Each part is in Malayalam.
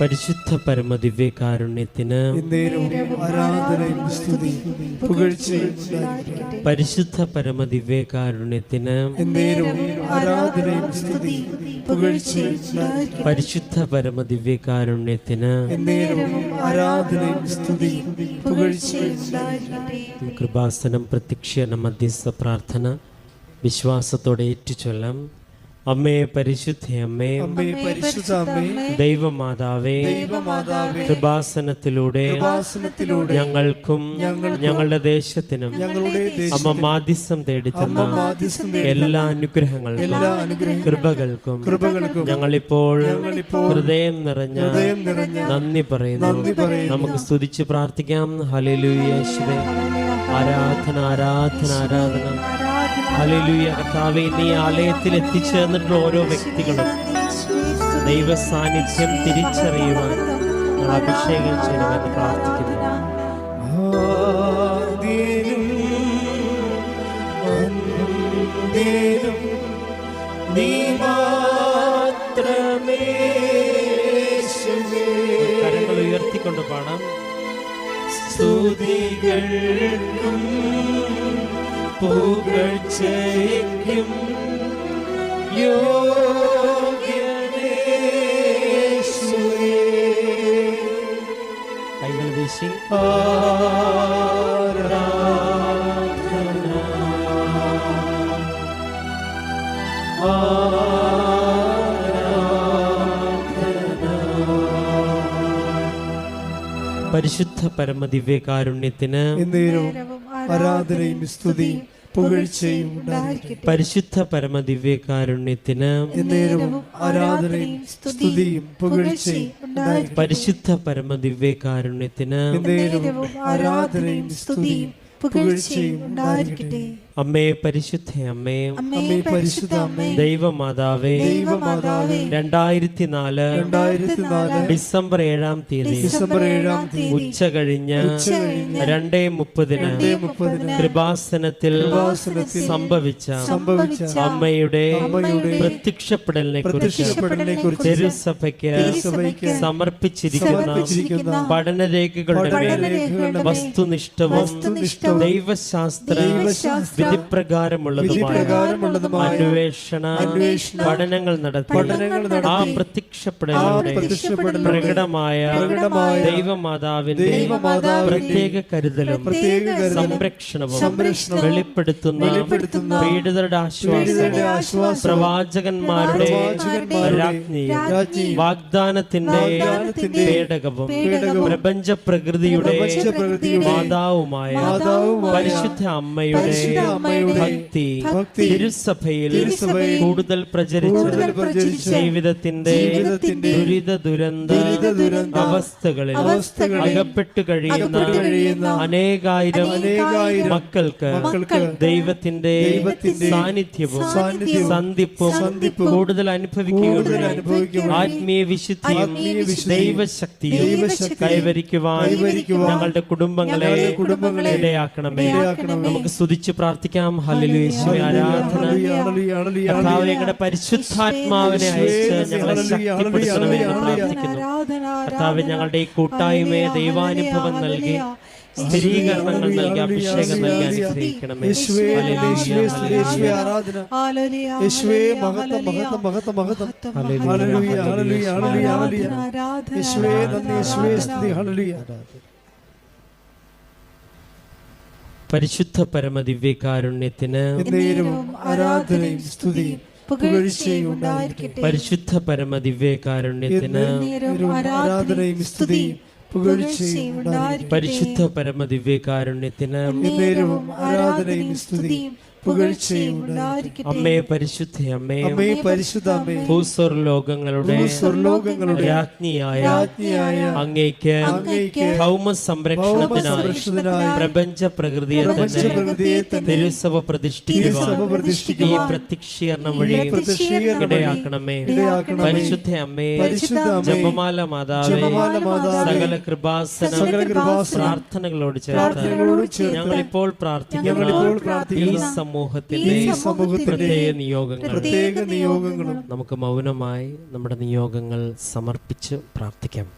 പരിശുദ്ധ പരമദിവ്യകാരുണ്യത്തിന് ആരാധനയും സ്തുതിയും പുകഴ്ചയും ഉണ്ടായിരിക്കട്ടെ. പരിശുദ്ധ പരമദിവ്യകാരുണ്യത്തിന് ആരാധനയും സ്തുതിയും പുകഴ്ചയും ഉണ്ടായിരിക്കട്ടെ. പരിശുദ്ധ പരമദിവ്യകാരുണ്യത്തിന് ആരാധനയും സ്തുതിയും പുകഴ്ചയും ഉണ്ടായിരിക്കട്ടെ. കൃപാസനം പ്രത്യക്ഷീകരണ മധ്യസ്ഥ പ്രാർത്ഥന വിശ്വാസത്തോടെ ഏറ്റുചൊല്ലാം. അമ്മേ പരിശുദ്ധ അമ്മേ, പരിശുദ്ധ അമ്മേ, ദൈവമാതാവേ, കൃപാസനത്തിലൂടെ ഞങ്ങൾക്കും ഞങ്ങളുടെ ദേശത്തിനും അമ്മ മാധ്യസ്ഥം തേടിത്തന്ന എല്ലാ അനുഗ്രഹങ്ങൾക്കും കൃപകൾക്കും ഞങ്ങളിപ്പോൾ ഹൃദയം നിറഞ്ഞ നന്ദി പറയുന്നു. നമുക്ക് സ്തുതിച്ച് പ്രാർത്ഥിക്കാം. ഹല്ലേലൂയ യേശുവേ, ആരാധന ആരാധന ആരാധന. ഹല്ലേലൂയ കർത്താവേ, നീ ആലയത്തിൽ എത്തിച്ചേർന്നിട്ടുള്ള ഓരോ വ്യക്തികളും ദൈവ സാന്നിധ്യം തിരിച്ചറിയുവാൻ ഞങ്ങൾ അഭിഷേകം ചെയ്യണമെന്ന് പ്രാർത്ഥിക്കുന്നു. കരങ്ങൾ ഉയർത്തിക്കൊണ്ട് പാടാം. സ്തുതികൾക്കും പുകഴ്ചയ്ക്കും യോഗ്യനേശുവേ. കൈകൾ വീശി പരിശുദ്ധ പരമദിവ്യകാരുണ്യത്തിന് ആരാധനയും സ്തുതിയും പുകഴ്ചയും ഉണ്ടായിരിക്കട്ടെ. പരിശുദ്ധ പരമദിവ്യകാരുണ്യത്തിന് ആരാധനയും സ്തുതിയും പുകഴ്ചയും ഉണ്ടായിരിക്കട്ടെ. പരിശുദ്ധ പരമദിവ്യകാരുണ്യത്തിന് ആരാധനയും സ്തുതിയും പുകഴ്ചയും ഉണ്ടായിരിക്കട്ടെ. അമ്മേ പരിശുദ്ധ അമ്മേ, പരിശുദ്ധ അമ്മേ, ദൈവമാതാവേ, 2004 ഡിസംബർ 7-ാം തീയതി ഉച്ച കഴിഞ്ഞ് 2:30 കൃപാസനത്തിൽ സംഭവിച്ച അമ്മയുടെ പ്രത്യക്ഷപ്പെടലിനെ കുറിച്ച് തിരുസഭയ്ക്ക് സമർപ്പിച്ചിരിക്കുന്ന പഠനരേഖകളുടെ മേൽ വസ്തുനിഷ്ഠവും ദൈവശാസ്ത്ര വിധിപ്രകാരമുള്ളതുമായ അന്വേഷണ പഠനങ്ങൾ നടത്തി ആ പ്രത്യക്ഷപ്പെടലിലൂടെ പ്രകടമായ ദൈവമാതാവിന്റെ പ്രത്യേക കരുതലും സംരക്ഷണവും വെളിപ്പെടുത്തുന്ന പീഡിതരുടെ ആശ്വാസം, പ്രവാചകന്മാരുടെ രാജ്ഞിയും വാഗ്ദാനത്തിന്റെ പേടകവും പ്രപഞ്ച പ്രകൃതിയുടെ മാതാവുമായ പരിശുദ്ധ അമ്മയുടെ ഭക്തി തിരുസഭയിൽ കൂടുതൽ പ്രചരിച്ച് ജീവിതത്തിന്റെ ദുരിത ദുരന്ത അവസ്ഥകളിൽ അകപ്പെട്ടു കഴിയുന്ന അനേകായിരം മക്കൾക്ക് ദൈവത്തിന്റെ സാന്നിധ്യവും സന്ധിപ്പും കൂടുതൽ അനുഭവിക്കുകയും ആത്മീയ വിശുദ്ധിയും ദൈവശക്തിയും കൈവരിക്കുവാൻ ഞങ്ങളുടെ കുടുംബങ്ങളെ ഇടയാക്കണമേ. നമുക്ക് സ്തുതിച്ച് പ്രാർത്ഥിക്കാം. ഹല്ലേലൂയ യേശുവേ, ആരാധന. കർത്താവേ, ഞങ്ങളുടെ പരിശുദ്ധാത്മാവിനെ അയച്ച് ഞങ്ങളെ ശക്തിപ്പെടുത്തണമെന്ന് പ്രാർത്ഥിക്കുന്നു. കർത്താവേ, ഞങ്ങളുടെ ഈ കൂട്ടായ്മയെ ദൈവാനുഭവം നൽകി സ്ഥിരീകരണങ്ങൾ നൽകി അഭിഷേകം നൽകി അനുഗ്രഹിക്കണമേ. പരിശുദ്ധ പരമദിവ്യകാരുണ്യത്തിന് ആരാധനയും സ്തുതിയും പുകഴ്ചയും ഉണ്ടായിരിക്കട്ടെ. പരിശുദ്ധ പരമദിവ്യകാരുണ്യത്തിന് ആരാധനയും സ്തുതിയും പുകഴ്ചയും ഉണ്ടായിരിക്കട്ടെ. പരിശുദ്ധ പരമദിവ്യകാരുണ്യത്തിന് ആരാധനയും സ്തുതിയും പുകഴ്ചയും ഉണ്ടായിരിക്കട്ടെ. അമ്മേ പരിശുദ്ധ അമ്മേ, പരിശുദ്ധ അമ്മേ, ഭൂസ്വർലോകങ്ങളുടെ രാജ്ഞിയായ അങ്ങേക്ക് ഭൗമ സംരക്ഷണത്തിനായി പ്രപഞ്ച പ്രകൃതിയെ തന്നെ തിരുസഭ പ്രതിഷ്ഠിക്കുവാൻ ഈ പ്രത്യക്ഷീകരണം വഴി ഇടയാക്കണമേ. പരിശുദ്ധ അമ്മേ, ജപമാല മാതാവേ, സകല കൃപാസന പ്രാർത്ഥനകളോട് ചേർത്ത് ഞങ്ങളിപ്പോൾ പ്രാർത്ഥിക്കുന്ന ഈ സമൂഹത്തിന്റെ പ്രത്യേക നിയോഗങ്ങളും നമുക്ക് മൗനമായി നമ്മുടെ നിയോഗങ്ങൾ സമർപ്പിച്ച് പ്രാർത്ഥിക്കാം.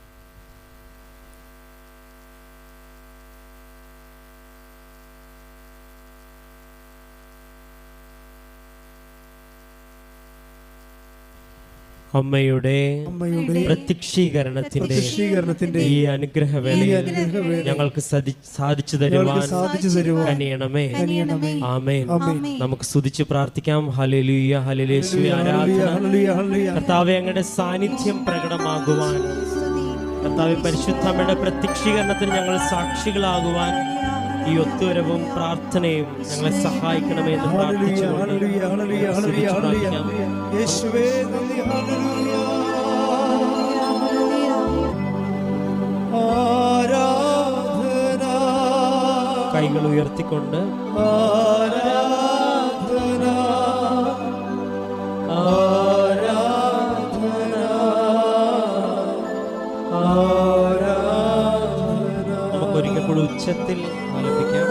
അമ്മയുടെ പ്രത്യക്ഷീകരണത്തിന്റെ ഈ അനുഗ്രഹവേളയിൽ ഞങ്ങൾക്ക് സാധിച്ചു തരുവാൻ കനിയണമേ. ആമേൻ. നമുക്ക് സ്തുതിച്ച് പ്രാർത്ഥിക്കാം. ഹല്ലേലൂയ, ഹല്ലേലൂയ, ആരാധന. കർത്താവേ, അങ്ങയുടെ സാന്നിധ്യം പ്രകടമാകുവാൻ, കർത്താവേ, പരിശുദ്ധമ്മയുടെ പ്രത്യക്ഷീകരണത്തിന് ഞങ്ങൾ സാക്ഷികളാകുവാൻ ഈ ഒത്തുവരവും പ്രാർത്ഥനയും ഞങ്ങളെ സഹായിക്കണമേ എന്ന് പ്രാർത്ഥിച്ചുകൊണ്ട് കൈകൾ ഉയർത്തിക്കൊണ്ട് നമുക്കൊരിക്കൽ കൂടി ഉച്ചത്തിൽ ആലപിക്കാം.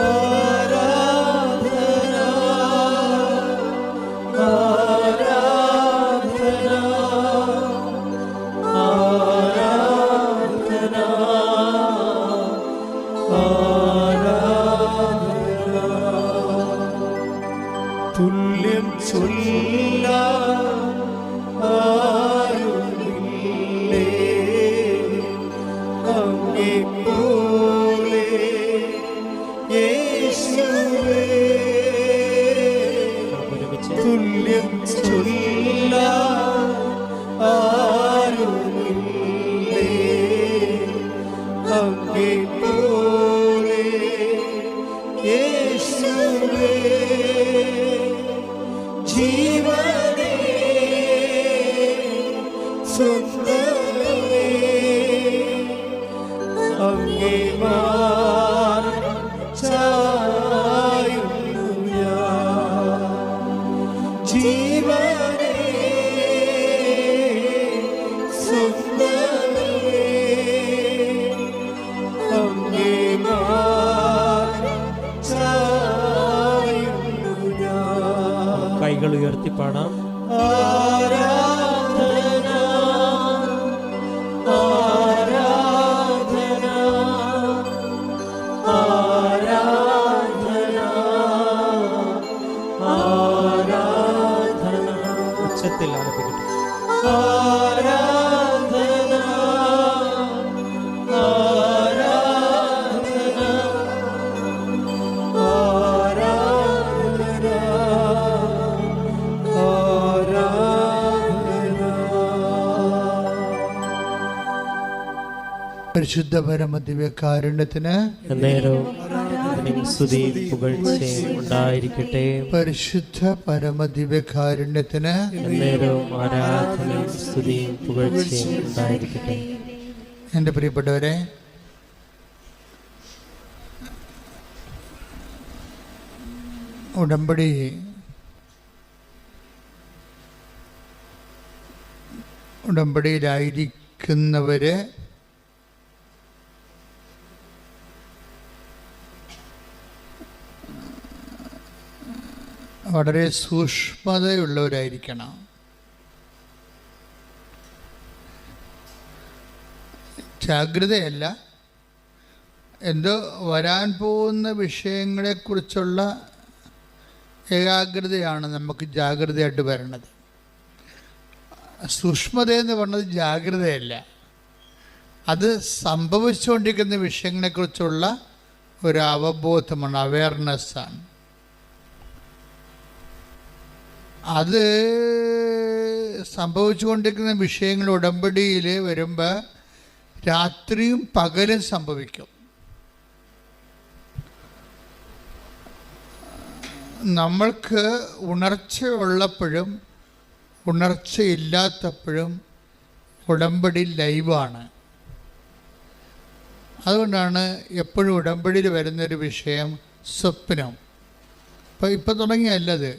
തുല്യം ചൊല്ല തുല്യം ചൊല്ല ആരുമില്ലേ അങ്ങേ പോലെ യേശുവേ. ജീവനേ സ്വന്തമേ അങ്ങേ മാർഗ്ഗം ചായുന്നു ഞാൻ. ജീവനേ സ്വന്തമേ അങ്ങേ മാർഗ്ഗം ചായുന്നു ഞാൻ. കൈകൾ ഉയർത്തി പാടാം. ആരാധന ആരാധന ആരാധന ആരാധന. ഉച്ചത്തിൽ ആലപിക്കട്ടെ. ആരാധന ആരാധന ആരാധന പരിശുദ്ധ പരമദിവ്യകാരുണ്യത്തിന് നേരവും സ്തുതിയും പുകഴ്ചയും ഉണ്ടായിരിക്കട്ടെ. പരിശുദ്ധ പരമദിവ്യകാരുണ്യത്തിന് നേരവും ആരാധനയും സ്തുതിയും പുകഴ്ചയും ഉണ്ടായിരിക്കട്ടെ. എൻ്റെ പ്രിയപ്പെട്ടവരെ, ഉടമ്പടിയിലായിരിക്കുന്നവര് വളരെ സൂക്ഷ്മതയുള്ളവരായിരിക്കണം. ജാഗ്രതയല്ല, എന്തോ വരാൻ പോകുന്ന വിഷയങ്ങളെക്കുറിച്ചുള്ള ഏകാഗ്രതയാണ് നമുക്ക് ജാഗ്രതയായിട്ട് വരണത്. സൂക്ഷ്മതയെന്ന് പറഞ്ഞത് ജാഗ്രതയല്ല, അത് സംഭവിച്ചുകൊണ്ടിരിക്കുന്ന വിഷയങ്ങളെക്കുറിച്ചുള്ള ഒരു അവബോധമാണ്, അവയർനെസ്സാണ്. അത് സംഭവിച്ചുകൊണ്ടിരിക്കുന്ന വിഷയങ്ങൾ ഉടമ്പടിയിൽ വരുമ്പോൾ രാത്രിയും പകലും സംഭവിക്കും. നമ്മൾക്ക് ഉണർച്ചയുള്ളപ്പോഴും ഉണർച്ചയില്ലാത്തപ്പോഴും ഉടമ്പടി ലൈവാണ്. അതുകൊണ്ടാണ് എപ്പോഴും ഉടമ്പടിയിൽ വരുന്നൊരു വിഷയം സ്വപ്നം. ഇപ്പം തുടങ്ങിയല്ലത്.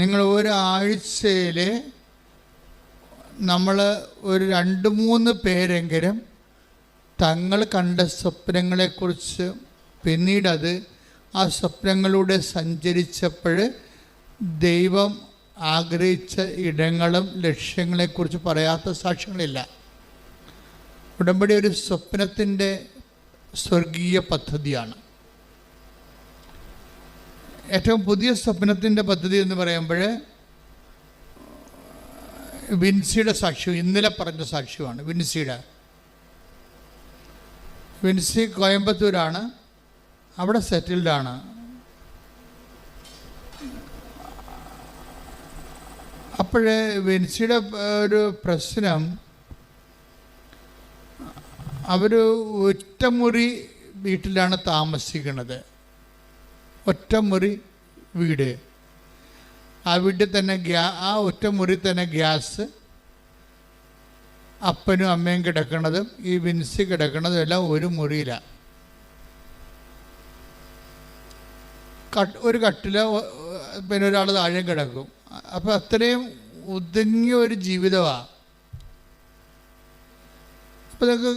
നിങ്ങൾ ഒരാഴ്ചയിൽ നമ്മൾ ഒരു 2-3 പേരെങ്കിലും തങ്ങൾ കണ്ട സ്വപ്നങ്ങളെക്കുറിച്ച് പിന്നീടത് ആ സ്വപ്നങ്ങളിലൂടെ സഞ്ചരിച്ചപ്പോൾ ദൈവം ആഗ്രഹിച്ച ഇടങ്ങളും ലക്ഷ്യങ്ങളെക്കുറിച്ച് പറയാത്ത സാക്ഷ്യങ്ങളില്ല. ഉടമ്പടി ഒരു സ്വപ്നത്തിൻ്റെ സ്വർഗീയ പദ്ധതിയാണ്. ഏറ്റവും പുതിയ സ്വപ്നത്തിൻ്റെ പദ്ധതി എന്ന് പറയുമ്പോൾ വിൻസിയുടെ സാക്ഷ്യം, ഇന്നലെ പറഞ്ഞ സാക്ഷ്യമാണ്. വിൻസി കോയമ്പത്തൂരാണ്, അവിടെ സെറ്റിൽഡാണ്. അപ്പോഴേ വിൻസിയുടെ ഒരു പ്രശ്നം, അവർ ഒറ്റമുറി വീട്ടിലാണ് താമസിക്കുന്നത്. ഒറ്റമുറി വീട്. ആ വീട്ടിൽ തന്നെ ആ ഒറ്റമുറി തന്നെ ഗ്യാസ്, അപ്പനും അമ്മയും കിടക്കുന്നതും ഈ വിൻസി കിടക്കുന്നതും എല്ലാം ഒരു മുറിയിലാണ്. ഒരു കട്ടില, പിന്നെ ഒരാൾ താഴെ കിടക്കും. അപ്പം അത്രയും ഒതുങ്ങിയ ഒരു ജീവിതമാണ്. അപ്പം നിങ്ങൾക്ക്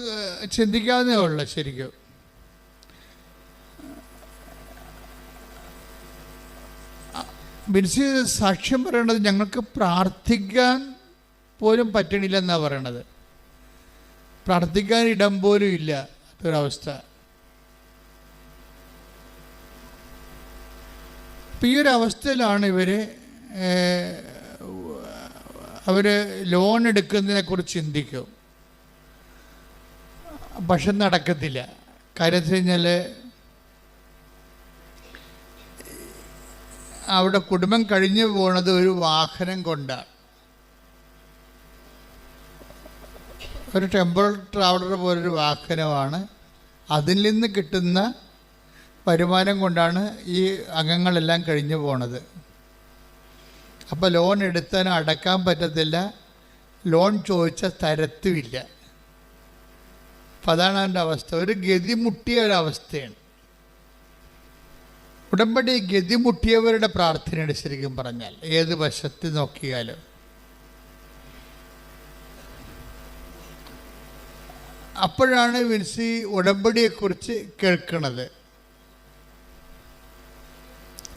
ചിന്തിക്കാവുന്നേ ഉള്ളൂ ശരിക്കും. ബിൻസി സാക്ഷ്യം പറയണത് ഞങ്ങൾക്ക് പ്രാർത്ഥിക്കാൻ പോലും പറ്റണില്ലെന്നാണ് പറയണത്. പ്രാർത്ഥിക്കാൻ ഇടം പോലും ഇല്ല ഒരവസ്ഥ. അപ്പം ഈ ഒരു അവസ്ഥയിലാണ് അവർ ലോൺ എടുക്കുന്നതിനെ കുറിച്ച് ചിന്തിക്കും. പക്ഷെ നടക്കത്തില്ല. കാര്യം വെച്ച് കഴിഞ്ഞാൽ അവിടെ കുടുംബം കഴിഞ്ഞു പോണത് ഒരു വാഹനം കൊണ്ടാണ്. ഒരു ടെമ്പറൽ ട്രാവലർ പോലൊരു വാഹനമാണ്. അതിൽ നിന്ന് കിട്ടുന്ന വരുമാനം കൊണ്ടാണ് ഈ അംഗങ്ങളെല്ലാം കഴിഞ്ഞു പോണത്. അപ്പോൾ ലോൺ എടുത്താൽ അടക്കാൻ പറ്റത്തില്ല, ലോൺ ചോദിച്ചാൽ തരത്തുമില്ല. അപ്പം അതാണ് അതിൻ്റെ അവസ്ഥ. ഒരു ഗതിമുട്ടിയ ഒരവസ്ഥയാണ്. ഉടമ്പടി ഗതിമുട്ടിയവരുടെ പ്രാർത്ഥനയാണ് ശരിക്കും പറഞ്ഞാൽ, ഏത് വശത്ത് നോക്കിയാലും. അപ്പോഴാണ് വിൻസി ഉടമ്പടിയെക്കുറിച്ച് കേൾക്കുന്നത്.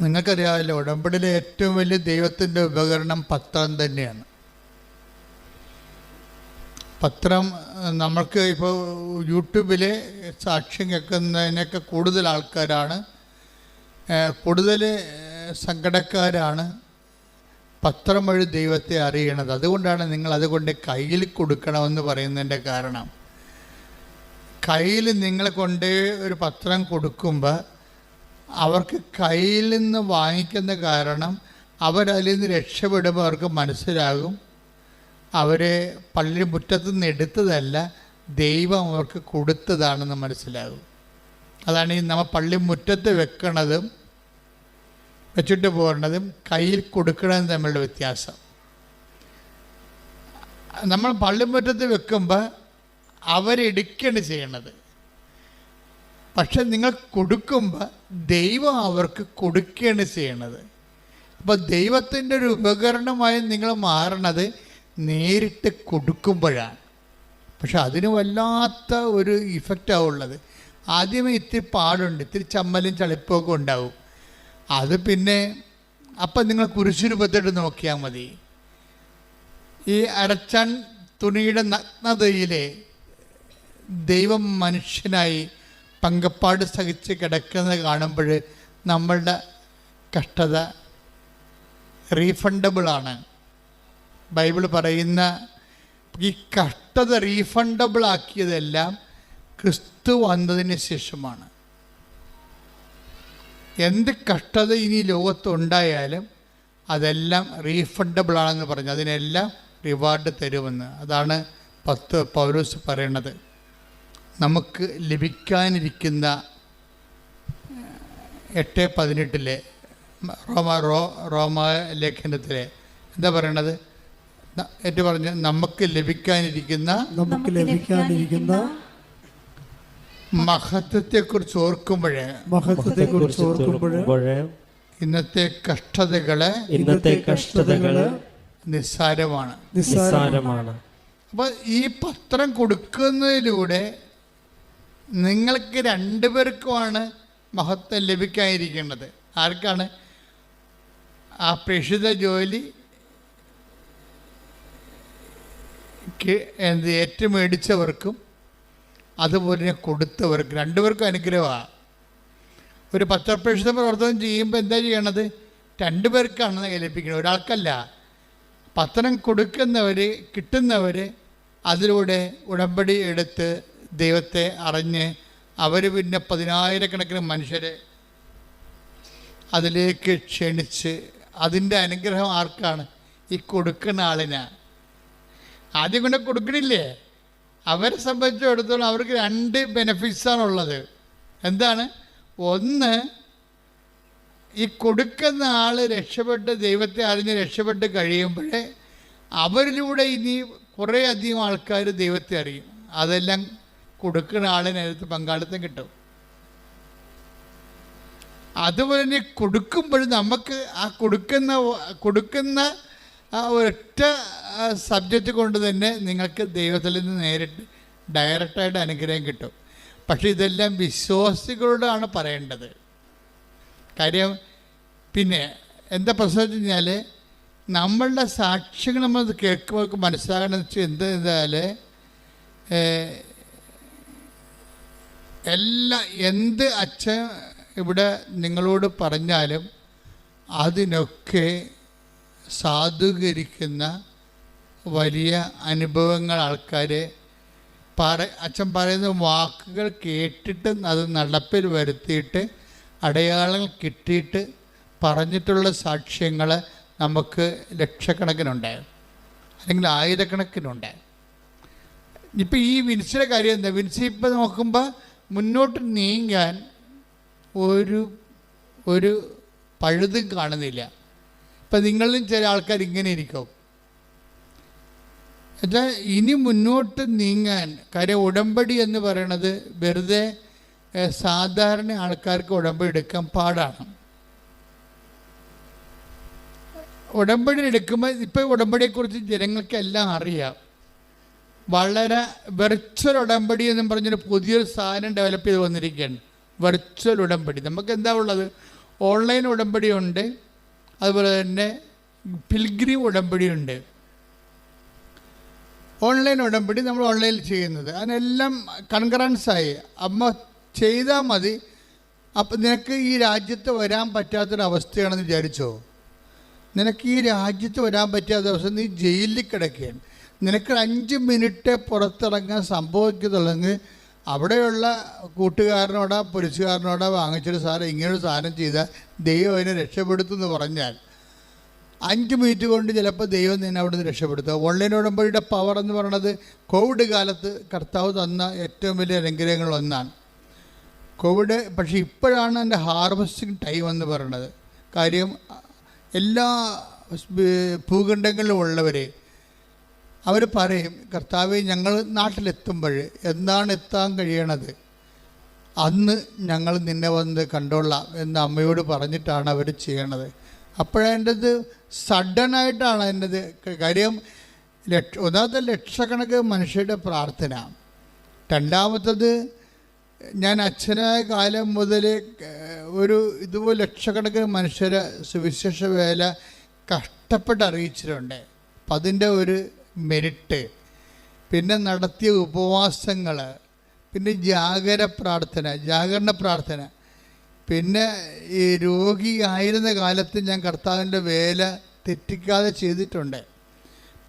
നിങ്ങൾക്കറിയാമല്ലോ, ഉടമ്പടിയിലെ ഏറ്റവും വലിയ ദൈവത്തിൻ്റെ ഉപകരണം പത്രം തന്നെയാണ്. പത്രം നമ്മൾക്ക് ഇപ്പോൾ യൂട്യൂബിൽ സാക്ഷ്യം കേൾക്കുന്നതിനൊക്കെ കൂടുതൽ ആൾക്കാരാണ്, കൂടുതൽ സങ്കടക്കാരാണ് പത്രം വഴി ദൈവത്തെ അറിയണത്. അതുകൊണ്ടാണ് നിങ്ങൾ അതുകൊണ്ട് കയ്യിൽ കൊടുക്കണമെന്ന് പറയുന്നതിൻ്റെ കാരണം. കയ്യിൽ നിങ്ങളെ കൊണ്ട് ഒരു പത്രം കൊടുക്കുമ്പോൾ അവർക്ക് കയ്യിൽ നിന്ന് വാങ്ങിക്കുന്ന കാരണം അവരതിൽ നിന്ന് രക്ഷപ്പെടുമ്പോൾ അവർക്ക് മനസ്സിലാകും അവരെ പള്ളി മുറ്റത്തു നിന്ന് എടുത്തതല്ല, ദൈവം അവർക്ക് കൊടുത്തതാണെന്ന് മനസ്സിലാകും. അതാണ് ഈ നമ്മൾ പള്ളി മുറ്റത്ത് വെക്കണതും വെച്ചിട്ട് പോകുന്നതും കയ്യിൽ കൊടുക്കണതും തമ്മിലുള്ള വ്യത്യാസം. നമ്മൾ പള്ളിമുറ്റത്ത് വെക്കുമ്പോൾ അവരെടുക്കുകയാണ് ചെയ്യണത്. പക്ഷെ നിങ്ങൾ കൊടുക്കുമ്പോൾ ദൈവം അവർക്ക് കൊടുക്കുകയാണ് ചെയ്യണത്. അപ്പോൾ ദൈവത്തിൻ്റെ ഒരു ഉപകരണമായി നിങ്ങൾ മാറണത് നേരിട്ട് കൊടുക്കുമ്പോഴാണ്. പക്ഷെ അതിന് വല്ലാത്ത ഒരു ഇഫക്റ്റാണ് ഉള്ളത്. ആദ്യമേ ഇത്തിരി പാടുണ്ട്, ഇത്തിരി ചമ്മലും ചളിപ്പൊക്കെ ഉണ്ടാവും. അത് പിന്നെ അപ്പം നിങ്ങൾ കുരിശുരൂപത്തിട്ട് നോക്കിയാൽ മതി. ഈ അരച്ചാൻ തുണിയുടെ നഗ്നതയിലെ ദൈവം മനുഷ്യനായി പങ്കപ്പാട് സഹിച്ച് കിടക്കുന്നത് കാണുമ്പോൾ നമ്മളുടെ കഷ്ടത റീഫണ്ടബിളാണ്. ബൈബിൾ പറയുന്ന ഈ കഷ്ടത റീഫണ്ടബിൾ ആക്കിയതെല്ലാം ക്രിസ്തു വന്നതിന് ശേഷമാണ്. എന്ത് കഷ്ടത ഇനി ലോകത്തുണ്ടായാലും അതെല്ലാം റീഫണ്ടബിളാണെന്ന് പറഞ്ഞു, അതിനെല്ലാം റിവാർഡ് തരുമെന്ന്. അതാണ് പൗലോസ് പറയണത്. നമുക്ക് ലഭിക്കാനിരിക്കുന്ന 8:18 റോമ ലേഖനത്തിലെ എന്താ പറയണത്? ഏറ്റു പറഞ്ഞ് നമുക്ക് ലഭിക്കാനിരിക്കുന്ന മഹത്വത്തെക്കുറിച്ച് ഓർക്കുമ്പോഴേ ഇന്നത്തെ കഷ്ടതകള് നിസ്സാരമാണ്. അപ്പൊ ഈ പത്രം കൊടുക്കുന്നതിലൂടെ നിങ്ങൾക്ക് രണ്ടുപേർക്കുമാണ് മഹത്വം ലഭിക്കാതിരിക്കുന്നത്. ആർക്കാണ്? ആ പ്രേക്ഷിത ജോലി ഏറ്റുമേടിച്ചവർക്കും അതുപോലെ കൊടുത്തവർക്കും രണ്ടുപേർക്കും അനുഗ്രഹമാണ്. ഒരു പത്രപ്രേക്ഷിത പ്രവർത്തനം ചെയ്യുമ്പോൾ എന്താ ചെയ്യണത്? രണ്ടുപേർക്കാണ് ഏൽപ്പിക്കുന്നത്, ഒരാൾക്കല്ല. പത്രം കൊടുക്കുന്നവർ, കിട്ടുന്നവർ അതിലൂടെ ഉടമ്പടി എടുത്ത് ദൈവത്തെ അറിഞ്ഞ് അവർ പിന്നെ 10,000-കണക്കിന് മനുഷ്യരെ അതിലേക്ക് ക്ഷണിച്ച് അതിൻ്റെ അനുഗ്രഹം ആർക്കാണ്? ഈ കൊടുക്കുന്ന ആളിനാണ്. ആദ്യം കൊണ്ട് കൊടുക്കണില്ലേ? അവരെ സംബന്ധിച്ചിടത്തോളം അവർക്ക് 2 ബെനഫിറ്റ്സാണുള്ളത്. എന്താണ്? ഒന്ന്, ഈ കൊടുക്കുന്ന ആൾ രക്ഷപ്പെട്ട് ദൈവത്തെ അറിഞ്ഞ് രക്ഷപ്പെട്ട് കഴിയുമ്പോഴേ അവരിലൂടെ ഇനി കുറേ അധികം ആൾക്കാർ ദൈവത്തെ അറിയും. അതെല്ലാം കൊടുക്കുന്ന ആളിനകത്ത് പങ്കാളിത്തം കിട്ടും. അതുപോലെ തന്നെ കൊടുക്കുമ്പോഴും നമുക്ക് ആ കൊടുക്കുന്ന ആ ഒരൊറ്റ സബ്ജക്റ്റ് കൊണ്ട് തന്നെ നിങ്ങൾക്ക് ദൈവത്തിൽ നിന്ന് നേരിട്ട് ഡയറക്റ്റായിട്ട് അനുഗ്രഹം കിട്ടും. പക്ഷേ ഇതെല്ലാം വിശ്വാസികളോടാണ് പറയേണ്ടത്. കാര്യം പിന്നെ എന്താ പ്രശ്നം വെച്ച് കഴിഞ്ഞാൽ നമ്മളുടെ സാക്ഷ്യങ്ങൾ നമ്മൾ കേൾക്കുമ്പോൾ മനസ്സിലാകണമെന്ന് വെച്ചാൽ എന്തായാൽ എന്ത് അച്ഛൻ ഇവിടെ നിങ്ങളോട് പറഞ്ഞാലും അതിനൊക്കെ സാധൂകരിക്കുന്ന വലിയ അനുഭവങ്ങൾ ആൾക്കാർ അച്ഛൻ പറയുന്ന വാക്കുകൾ കേട്ടിട്ട് അത് നടപ്പിൽ വരുത്തിയിട്ട് അടയാളങ്ങൾ കിട്ടിയിട്ട് പറഞ്ഞിട്ടുള്ള സാക്ഷ്യങ്ങൾ നമുക്ക് ലക്ഷക്കണക്കിനുണ്ട്, അല്ലെങ്കിൽ ആയിരക്കണക്കിനുണ്ട്. ഇപ്പം ഈ വിൻസിയുടെ കാര്യം എന്താ? വിൻസി ഇപ്പം നോക്കുമ്പോൾ മുന്നോട്ട് നീങ്ങാൻ ഒരു പഴുതും കാണുന്നില്ല. ഇപ്പം നിങ്ങളിലും ചില ആൾക്കാർ ഇങ്ങനെ ഇരിക്കും. എന്നാൽ ഇനി മുന്നോട്ട് നീങ്ങാൻ, കാര്യം ഉടമ്പടി എന്ന് പറയണത് വെറുതെ സാധാരണ ആൾക്കാർക്ക് ഉടമ്പടി എടുക്കാൻ പാടാണ്. ഉടമ്പടി എടുക്കുമ്പോൾ ഇപ്പം ഉടമ്പടിയെക്കുറിച്ച് ജനങ്ങൾക്കെല്ലാം അറിയാം. വളരെ വെർച്വൽ ഉടമ്പടി എന്നും പറഞ്ഞൊരു പുതിയൊരു സാധനം ഡെവലപ്പ് ചെയ്ത് വന്നിരിക്കുകയാണ്. വെർച്വൽ ഉടമ്പടി. നമുക്ക് എന്താ ഉള്ളത്? ഓൺലൈൻ ഉടമ്പടിയുണ്ട്, അതുപോലെ തന്നെ പിൽഗ്രിം ഉടമ്പടിയുണ്ട്. ഓൺലൈൻ ഉടമ്പടി നമ്മൾ ഓൺലൈനിൽ ചെയ്യുന്നത്, അതിനെല്ലാം കൺകറൻസായി അമ്മ ചെയ്താൽ മതി. അപ്പം നിനക്ക് ഈ രാജ്യത്ത് വരാൻ പറ്റാത്തൊരവസ്ഥയാണെന്ന് വിചാരിച്ചോ? നിനക്ക് ഈ രാജ്യത്ത് വരാൻ പറ്റാത്ത അവസ്ഥ, നീ ജയിലിൽ കിടക്കുകയാണ്. നിനക്ക് 5 മിനിറ്റ് പുറത്തിറങ്ങാൻ സംഭവിക്കുന്നുള്ളെങ്കിൽ അവിടെയുള്ള കൂട്ടുകാരനോടോ പോലീസുകാരനോടോ വാങ്ങിച്ചൊരു സാധനം ഇങ്ങനൊരു സാധനം ചെയ്താൽ ദൈവം അതിനെ രക്ഷപ്പെടുത്തുമെന്ന് പറഞ്ഞാൽ 5 മിനിറ്റ് കൊണ്ട് ചിലപ്പോൾ ദൈവം നിന്നെ അവിടെ നിന്ന് രക്ഷപ്പെടുത്തുക. ഓൺലൈൻ ഉടമ്പടിയുടെ പവർ എന്ന് പറയുന്നത് കോവിഡ് കാലത്ത് കർത്താവ് തന്ന ഏറ്റവും വലിയ അനുഗ്രഹങ്ങളൊന്നാണ് കോവിഡ്. പക്ഷേ ഇപ്പോഴാണ് എൻ്റെ ഹാർവസ്റ്റിംഗ് ടൈം എന്ന് പറയുന്നത്. കാര്യം എല്ലാ ഭൂഖണ്ഡങ്ങളിലും ഉള്ളവർ അവർ പറയും, കർത്താവെ ഞങ്ങൾ നാട്ടിലെത്തുമ്പോൾ എന്താണ് എത്താൻ കഴിയണത്, അന്ന് ഞങ്ങൾ നിന്നെ വന്ന് കണ്ടോളാം എന്ന് അമ്മയോട് പറഞ്ഞിട്ടാണ് അവർ ചെയ്യണത്. അപ്പോഴതിൻ്റെത് സഡനായിട്ടാണ് അതിൻ്റെത്. കാര്യം ഒന്നാമത്തെ ലക്ഷക്കണക്കിന് മനുഷ്യരുടെ പ്രാർത്ഥന, രണ്ടാമത്തത് ഞാൻ അച്ഛനായ കാലം മുതൽ ഇതുപോലെ ലക്ഷക്കണക്കിന് മനുഷ്യരെ സുവിശേഷ വേല കഷ്ടപ്പെട്ട് അറിയിച്ചിട്ടുണ്ട്. അപ്പം അതിൻ്റെ ഒരു മെരിറ്റ്, പിന്നെ നടത്തിയ ഉപവാസങ്ങൾ, പിന്നെ ജാഗരണ പ്രാർത്ഥന, പിന്നെ ഈ രോഗിയായിരുന്ന കാലത്ത് ഞാൻ കർത്താവിൻ്റെ വേല തെറ്റിക്കാതെ ചെയ്തിട്ടുണ്ട്.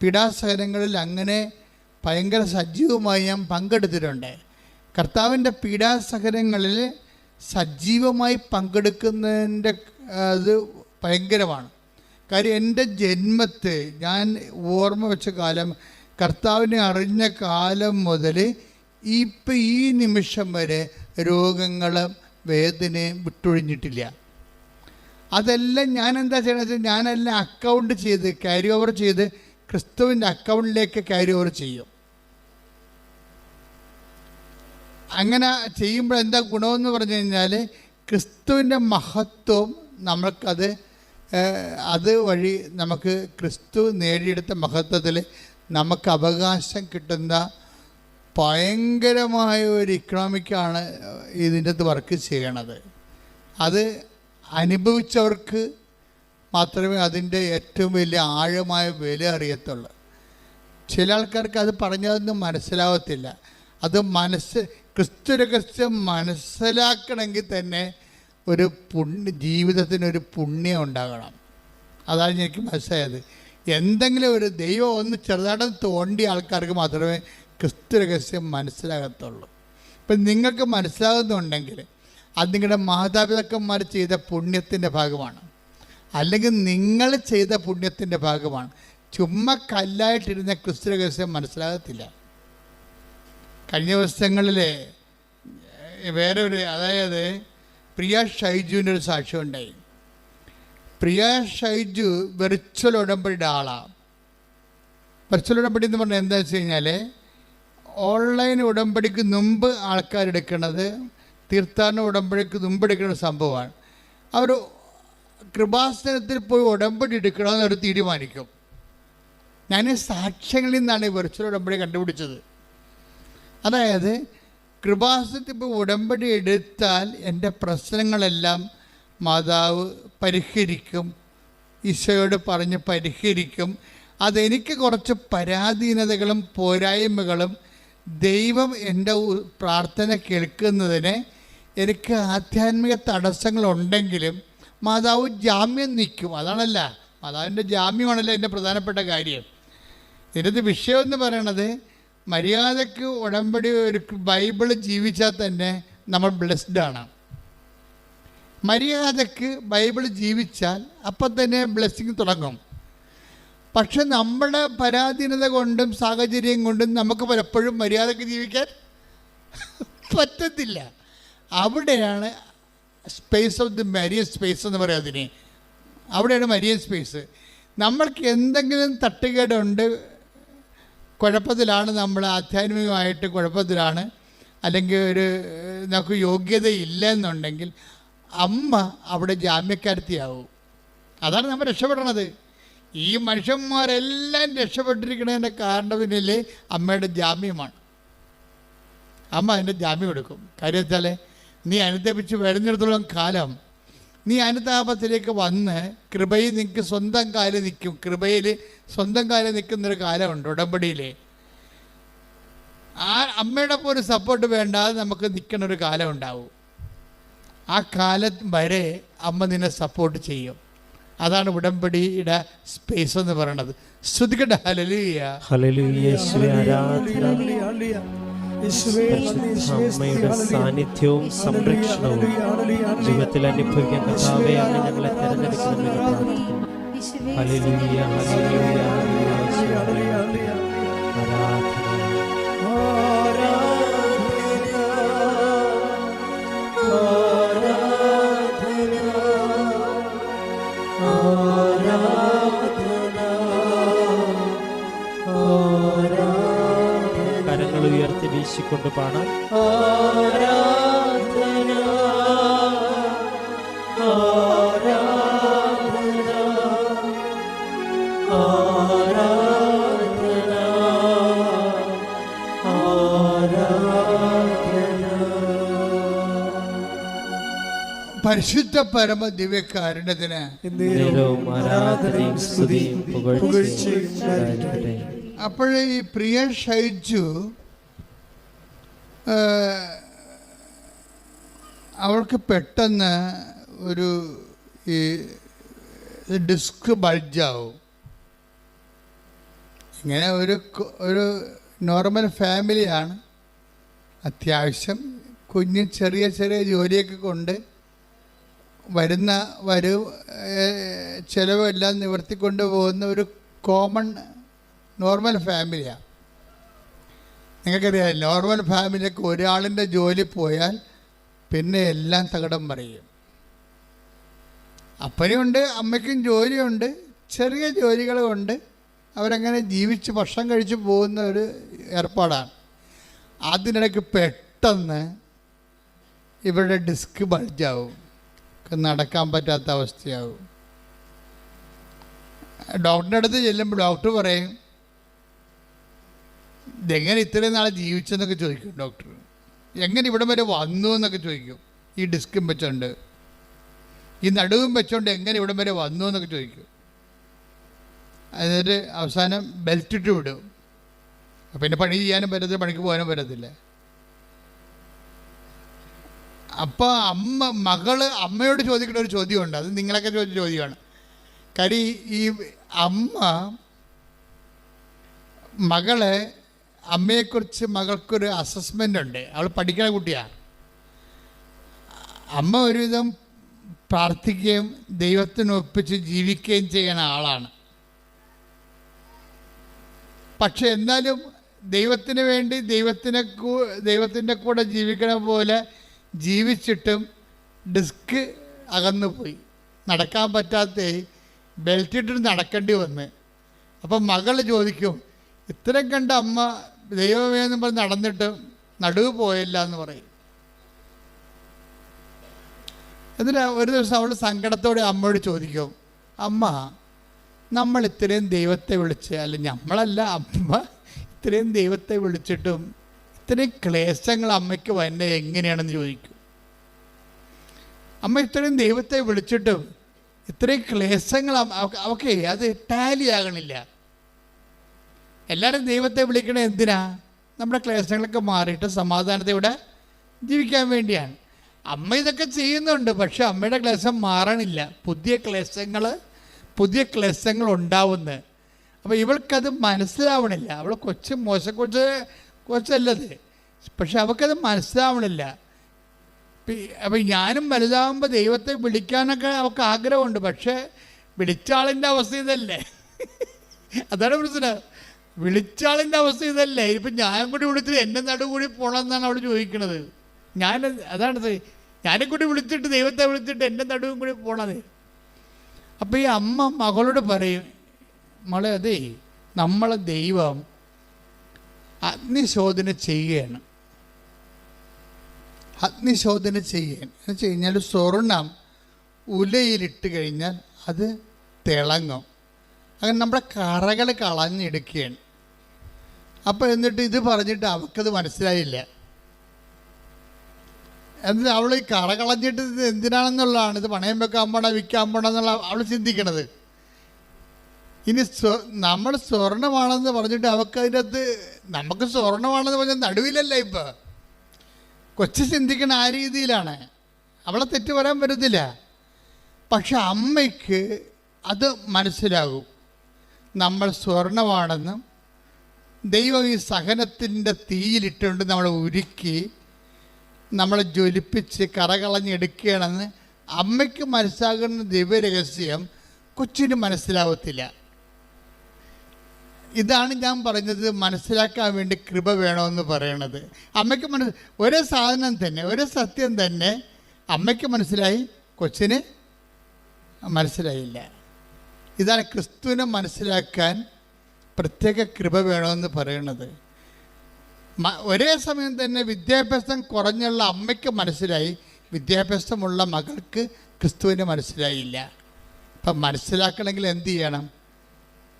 പീഡാസഹനങ്ങളിൽ അങ്ങനെ ഭയങ്കര സജീവമായി ഞാൻ പങ്കെടുത്തിട്ടുണ്ട്. കർത്താവിൻ്റെ പീഡാസഹനങ്ങളിൽ സജീവമായി പങ്കെടുക്കുന്നതിൻ്റെ അത് ഭയങ്കരമാണ്. കാര്യം എൻ്റെ ജന്മത്തെ ഞാൻ ഓർമ്മ വെച്ച കാലം, കർത്താവിനെ അറിഞ്ഞ കാലം മുതൽ ഇപ്പം ഈ നിമിഷം വരെ രോഗങ്ങളും വേദനയും വിട്ടൊഴിഞ്ഞിട്ടില്ല. അതെല്ലാം ഞാൻ എന്താ ചെയ്യണത്? ഞാനെല്ലാം അക്കൗണ്ട് ചെയ്ത് ക്യാരി ഓവർ ചെയ്ത് ക്രിസ്തുവിൻ്റെ അക്കൗണ്ടിലേക്ക് ക്യാരി ഓവർ ചെയ്യും. അങ്ങനെ ചെയ്യുമ്പോൾ എന്താ ഗുണമെന്ന് പറഞ്ഞു കഴിഞ്ഞാൽ ക്രിസ്തുവിൻ്റെ മഹത്വം നമ്മൾക്കത് അത് വഴി നമുക്ക് ക്രിസ്തു നേടിയെടുത്ത മഹത്വത്തിൽ നമുക്ക് അവകാശം കിട്ടുന്ന ഭയങ്കരമായ ഒരു ഇക്കണോമിക്കാണ് ഇതിൻ്റെ അകത്ത് വർക്ക് ചെയ്യണത്. അത് അനുഭവിച്ചവർക്ക് മാത്രമേ അതിൻ്റെ ഏറ്റവും വലിയ ആഴമായ വില അറിയത്തുള്ളൂ. ചില ആൾക്കാർക്ക് അത് പറഞ്ഞതൊന്നും മനസ്സിലാവത്തില്ല. അത് ക്രിസ്തു രഹസ്യം മനസ്സിലാക്കണമെങ്കിൽ തന്നെ ഒരു ജീവിതത്തിനൊരു പുണ്യം ഉണ്ടാകണം. അതാണ് എനിക്ക് മനസ്സിലായത്. എന്തെങ്കിലും ഒരു ദൈവം ഒന്ന് ചെറുതായിട്ട് തോണ്ടിയ ആൾക്കാർക്ക് മാത്രമേ ക്രിസ്തു രഹസ്യം മനസ്സിലാകത്തുള്ളൂ. ഇപ്പം നിങ്ങൾക്ക് മനസ്സിലാകുന്നുണ്ടെങ്കിൽ അത് നിങ്ങളുടെ മാതാപിതാക്കന്മാർ ചെയ്ത പുണ്യത്തിൻ്റെ ഭാഗമാണ്, അല്ലെങ്കിൽ നിങ്ങൾ ചെയ്ത പുണ്യത്തിൻ്റെ ഭാഗമാണ്. ചുമ്മാ കല്ലായിട്ടിരുന്ന ക്രിസ്തു രഹസ്യം മനസ്സിലാകത്തില്ല. കഴിഞ്ഞ ദിവസങ്ങളിൽ വേറെ അതായത് പ്രിയ ഷൈജുവിൻ്റെ ഒരു സാക്ഷ്യം ഉണ്ടായി. പ്രിയ ഷൈജു വെർച്വൽ ഉടമ്പടിയുടെ ആളാണ്. വെർച്വൽ ഉടമ്പടി എന്ന് പറഞ്ഞാൽ എന്താ വെച്ച് കഴിഞ്ഞാൽ, ഓൺലൈൻ ഉടമ്പടിക്ക് മുമ്പ് ആൾക്കാരെടുക്കുന്നത് തീർത്ഥാടന ഉടമ്പടിക്ക് മുമ്പ് എടുക്കുന്ന സംഭവമാണ്. അവർ കൃപാസനത്തിൽ പോയി ഉടമ്പടി എടുക്കണമെന്ന് അവർ തീരുമാനിക്കും. ഞാൻ സാക്ഷ്യങ്ങളിൽ നിന്നാണ് ഈ വെർച്വൽ ഉടമ്പടി കണ്ടുപിടിച്ചത്. അതായത് കൃപാസനത്തിൽ പോയി ഉടമ്പടി എടുത്താൽ എൻ്റെ പ്രശ്നങ്ങളെല്ലാം മാതാവ് പരിഹരിക്കും, ഈശോയോട് പറഞ്ഞ് പരിഹരിക്കും. അതെനിക്ക് കുറച്ച് പരാധീനതകളും പോരായ്മകളും ദൈവം എൻ്റെ പ്രാർത്ഥന കേൾക്കുന്നതിന് എനിക്ക് ആധ്യാത്മിക തടസ്സങ്ങളുണ്ടെങ്കിലും മാതാവ് ജാമ്യം നിൽക്കും. അതാണല്ല, മാതാവിൻ്റെ ജാമ്യമാണല്ലോ എൻ്റെ പ്രധാനപ്പെട്ട കാര്യം. ഇതിൻ്റെ വിഷയം എന്ന് പറയണത്, മര്യാദയ്ക്ക് ഉടമ്പടി ഒരു ബൈബിൾ ജീവിച്ചാൽ തന്നെ നമ്മൾ ബ്ലെസ്ഡാണ്. മര്യാദയ്ക്ക് ബൈബിൾ ജീവിച്ചാൽ അപ്പം തന്നെ ബ്ലെസ്സിങ് തുടങ്ങും. പക്ഷെ നമ്മുടെ പരാധീനത കൊണ്ടും സാഹചര്യം കൊണ്ടും നമുക്ക് പലപ്പോഴും മര്യാദയ്ക്ക് ജീവിക്കാൻ പറ്റത്തില്ല. അവിടെയാണ് space of the Marian space എന്ന് പറയാം അതിന്. അവിടെയാണ് മരിയൻ സ്പേസ്. നമ്മൾക്ക് എന്തെങ്കിലും തട്ടുകേടുണ്ട്, കുഴപ്പത്തിലാണ്, നമ്മൾ ആധ്യാത്മികമായിട്ട് കുഴപ്പത്തിലാണ്, അല്ലെങ്കിൽ നമുക്ക് യോഗ്യതയില്ല എന്നുണ്ടെങ്കിൽ അമ്മ അവിടെ ജാമ്യക്കാരത്തിയാവും. അതാണ് നമ്മൾ രക്ഷപ്പെടണത്. ഈ മനുഷ്യന്മാരെല്ലാം രക്ഷപ്പെട്ടിരിക്കുന്നതിൻ്റെ കാരണം പിന്നിൽ അമ്മയുടെ ജാമ്യമാണ്. അമ്മ അതിൻ്റെ ജാമ്യം എടുക്കും. കാര്യം വെച്ചാൽ, നീ അനുതപിച്ച് വരുന്നിടത്തോളം കാലം നീ അനുതാപത്തിലേക്ക് വന്ന് കൃപയിൽ നിനക്ക് സ്വന്തം കാലം നിൽക്കും. കൃപയിൽ സ്വന്തം കാലം നിൽക്കുന്നൊരു കാലമുണ്ട് ഉടമ്പടിയിൽ. ആ അമ്മയുടെ പോലും സപ്പോർട്ട് വേണ്ടാതെ നമുക്ക് നിൽക്കുന്നൊരു കാലം ഉണ്ടാവും. ആ കാലം വരെ അമ്മ നിന്നെ സപ്പോർട്ട് ചെയ്യും. അതാണ് ഉടമ്പടിയുടെ സ്പേസ് എന്ന് പറയുന്നത്. ശ്രുതികട ഹല്ലേലൂയ ഹല്ലേലൂയ. യേശുവേ ആരാധന. അമ്മയുടെ സാന്നിധ്യവും സംരക്ഷണവും ജീവിതത്തിൽ അനുഭവിക്കാൻ കർത്താവേ അങ്ങ് ഞങ്ങളെ തിരഞ്ഞെടുക്കണമെന്ന് പ്രാർത്ഥിക്കുന്നു. Hallelujah hallelujah hallelujah. കരങ്ങൾ ഉയർത്തി വീശിക്കൊണ്ട് പാടാം. ആരാധന ആരാധന ആരാധന ആരാധന. പരിശുദ്ധ പരമ ദിവ്യകാരുണ്യത്തിന് നേരവും ആരാധനയും സ്തുതിയും പുകഴ്ചയും ഉണ്ടായിരിക്കട്ടെ. അപ്പോഴേ ഈ പ്രിയ ഷൈജു അവൾക്ക് പെട്ടെന്ന് ഈ ഡിസ്ക് ബൾജാവും. ഇങ്ങനെ ഒരു നോർമൽ ഫാമിലിയാണ്. അത്യാവശ്യം കുഞ്ഞ് ചെറിയ ചെറിയ ജോലിയൊക്കെ കൊണ്ട് ചിലവെല്ലാം നിവർത്തിക്കൊണ്ട് പോകുന്ന ഒരു കോമൺ നോർമൽ ഫാമിലിയാണ്. നിങ്ങൾക്കറിയാം, നോർമൽ ഫാമിലിയൊക്കെ ഒരാളിൻ്റെ ജോലി പോയാൽ പിന്നെ എല്ലാം തകിടം പറയും. അപ്പനുണ്ട്, അമ്മയ്ക്കും ജോലിയുണ്ട്, ചെറിയ ജോലികൾ കൊണ്ട് അവരങ്ങനെ ജീവിച്ച് ഭക്ഷണം കഴിച്ച് പോകുന്ന ഒരു ഏർപ്പാടാണ്. അതിനിടയ്ക്ക് പെട്ടെന്ന് ഇവരുടെ ഡിസ്ക് ബൾജാവും, നടക്കാൻ പറ്റാത്ത അവസ്ഥയാവും. ഡോക്ടറുടെ അടുത്ത് ചെല്ലുമ്പോൾ ഡോക്ടർ പറയും, ഇതെങ്ങനെ ഇത്രയും നാളെ ജീവിച്ചെന്നൊക്കെ ചോദിക്കും ഡോക്ടർ. എങ്ങനെ ഇവിടം വരെ വന്നു എന്നൊക്കെ ചോദിക്കും. ഈ ഡിസ്കും വെച്ചുണ്ട് ഈ നടുവും വെച്ചോണ്ട് എങ്ങനെ ഇവിടം വരെ വന്നു എന്നൊക്കെ ചോദിക്കും. എന്നിട്ട് അവസാനം ബെൽറ്റ് ഇട്ട് വിടും. പിന്നെ പണി ചെയ്യാനും പറ്റത്തില്ല, പണിക്ക് പോകാനും പറ്റത്തില്ല. അപ്പോൾ മകള് അമ്മയോട് ചോദിക്കുന്ന ഒരു ചോദ്യമുണ്ട്, അത് നിങ്ങളൊക്കെ ചോദിച്ച ചോദ്യമാണ്. കാര്യം ഈ അമ്മ അമ്മയെക്കുറിച്ച് മകൾക്കൊരു അസസ്മെൻ്റ് ഉണ്ട്. അവൾ പഠിക്കണ കുട്ടിയാണ്. അമ്മ ഒരുവിധം പ്രാർത്ഥിക്കുകയും ദൈവത്തിന് ഒപ്പിച്ച് ജീവിക്കുകയും ചെയ്യുന്ന ആളാണ്. പക്ഷെ എന്നാലും ദൈവത്തിന് വേണ്ടി ദൈവത്തിൻ്റെ കൂടെ ജീവിക്കണ പോലെ ജീവിച്ചിട്ടും ഡിസ്ക് അകന്നു പോയി, നടക്കാൻ പറ്റാത്ത ബെൽറ്റ് ഇട്ടിട്ട് നടക്കേണ്ടി വന്ന്. അപ്പം മകൾ ചോദിക്കും, ഇത്രയും കണ്ട അമ്മ ദൈവമേ എന്ന് പറഞ്ഞ് നടന്നിട്ട് നടുവ് പോയില്ല എന്ന് പറയും. എന്നിട്ട് ഒരു ദിവസം അവൾ സങ്കടത്തോടെ അമ്മയോട് ചോദിക്കും, അമ്മ നമ്മൾ ഇത്രയും ദൈവത്തെ വിളിച്ച്, അല്ല നമ്മളല്ല, അമ്മ ഇത്രയും ദൈവത്തെ വിളിച്ചിട്ടും ഇത്രയും ക്ലേശങ്ങൾ അമ്മയ്ക്ക് വരുന്നത് എങ്ങനെയാണെന്ന് ചോദിക്കും. അമ്മ ഇത്രയും ദൈവത്തെ വിളിച്ചിട്ടും ഇത്രയും ക്ലേശങ്ങൾ അവക്കെ അത് ടാലി ആകണില്ല. എല്ലാവരും ദൈവത്തെ വിളിക്കണത് എന്തിനാ? നമ്മുടെ ക്ലേശങ്ങളൊക്കെ മാറിയിട്ട് സമാധാനത്തോടെ ജീവിക്കാൻ വേണ്ടിയാണ്. അമ്മ ഇതൊക്കെ ചെയ്യുന്നുണ്ട്, പക്ഷെ അമ്മയുടെ ക്ലേശം മാറണില്ല. പുതിയ ക്ലേശങ്ങൾ ഉണ്ടാവുന്നത്. അപ്പോൾ ഇവൾക്കത് മനസ്സിലാവണില്ല. അവൾ കൊച്ചല്ലത്, പക്ഷെ അവൾക്കത് മനസ്സിലാവണില്ല. അപ്പം ഞാനും വലുതാകുമ്പോൾ ദൈവത്തെ വിളിക്കാനൊക്കെ അവൾക്ക് ആഗ്രഹമുണ്ട്, പക്ഷേ വിളിച്ച ആളിൻ്റെ അവസ്ഥ ഇതല്ലേ. അതാണ് പ്രശ്നം. വിളിച്ച ആളിൻ്റെ അവസ്ഥ ഇതല്ലേ. ഇപ്പം ഞാനും കൂടി വിളിച്ചിട്ട് എൻ്റെ നടുകൂടി പോകണമെന്നാണ് അവൾ ചോദിക്കണത്. അതാണത്, ഞാനും കൂടി വിളിച്ചിട്ട് ദൈവത്തെ വിളിച്ചിട്ട് എൻ്റെ നടുവും കൂടി പോണത്. അപ്പോൾ ഈ അമ്മ മകളോട് പറയും, മോളെ അതേ നമ്മളെ ദൈവം അഗ്നിശോധന ചെയ്യുകയാണ്. അഗ്നിശോധന ചെയ്യുകയാണ് എന്ന് വെച്ച് കഴിഞ്ഞാൽ സ്വർണം ഉലയിലിട്ട് കഴിഞ്ഞാൽ അത് തിളങ്ങും. അങ്ങനെ നമ്മുടെ കറകൾ കളഞ്ഞെടുക്കുകയാണ്. അപ്പോൾ എന്നിട്ട് ഇത് പറഞ്ഞിട്ട് അവൾക്കത് മനസ്സിലായില്ല. എന്നിട്ട് അവൾ ഈ കറ കളഞ്ഞിട്ട് ഇത് എന്തിനാണെന്നുള്ളതാണ്, ഇത് പണയം വെക്കാൻ പോണോ വിൽക്കാൻ പോണോ എന്നുള്ള അവൾ ചിന്തിക്കണത്. ഇനി നമ്മൾ സ്വർണ്ണമാണെന്ന് പറഞ്ഞിട്ട് അവൾക്കതിൻ്റെ അകത്ത് നമുക്ക് സ്വർണ്ണമാണെന്ന് പറഞ്ഞാൽ നടുവിലല്ല. ഇപ്പോൾ കൊച്ചു ചിന്തിക്കണ ആ രീതിയിലാണ്. അവളെ തെറ്റ് പറയാൻ പറ്റത്തില്ല. പക്ഷെ അമ്മയ്ക്ക് അത് മനസ്സിലാകും, നമ്മൾ സ്വർണ്ണമാണെന്നും ദൈവം ഈ സഹനത്തിൻ്റെ തീയിലിട്ടുകൊണ്ട് നമ്മളെ ഉരുക്കി നമ്മളെ ജ്വലിപ്പിച്ച് കറകളഞ്ഞെടുക്കുകയാണെന്ന് അമ്മയ്ക്ക് മനസ്സിലാകുന്ന ദിവ്യരഹസ്യം കൊച്ചിന് മനസ്സിലാവത്തില്ല. ഇതാണ് ഞാൻ പറഞ്ഞത്, മനസ്സിലാക്കാൻ വേണ്ടി കൃപ വേണമെന്ന് പറയണത്. അമ്മയ്ക്ക് ഒരേ സാധനം തന്നെ, ഒരേ സത്യം തന്നെ അമ്മയ്ക്ക് മനസ്സിലായി, കൊച്ചിന് മനസ്സിലായില്ല. ഇതാണ് ക്രിസ്തുവിനെ മനസ്സിലാക്കാൻ പ്രത്യേക കൃപ വേണമെന്ന് പറയണത്. ഒരേ സമയം തന്നെ വിദ്യാഭ്യാസം കുറഞ്ഞുള്ള അമ്മയ്ക്ക് മനസ്സിലായി, വിദ്യാഭ്യാസമുള്ള മകൾക്ക് ക്രിസ്തുവിനെ മനസ്സിലായില്ല. അപ്പം മനസ്സിലാക്കണമെങ്കിൽ എന്ത് ചെയ്യണം?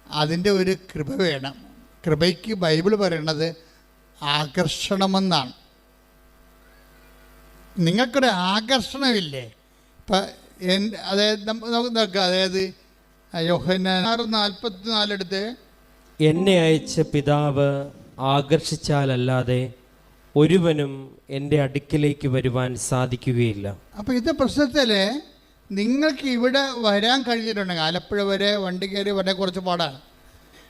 അതിൻ്റെ ഒരു കൃപ വേണം. കൃപയ്ക്ക് ബൈബിൾ പറയണത് ആകർഷണമെന്നാണ്. നിങ്ങൾക്കൊരു ആകർഷണമില്ലേ? ഇപ്പം അതായത് നമുക്ക് നോക്കാം, അതായത് യോഹന്നാൻ 6:44 എടുത്ത്, എന്നെ അയച്ച പിതാവ് ആകർഷിച്ചാലല്ലാതെ ഒരുവനും എൻ്റെ അടുക്കിലേക്ക് വരുവാൻ സാധിക്കുകയില്ല. അപ്പോൾ ഇത് പ്രശ്നത്തിൽ നിങ്ങൾക്ക് ഇവിടെ വരാൻ കഴിഞ്ഞിട്ടുണ്ടെങ്കിൽ, ആലപ്പുഴ വരെ വണ്ടി കയറി വരാൻ കുറച്ച് പാടാണ്.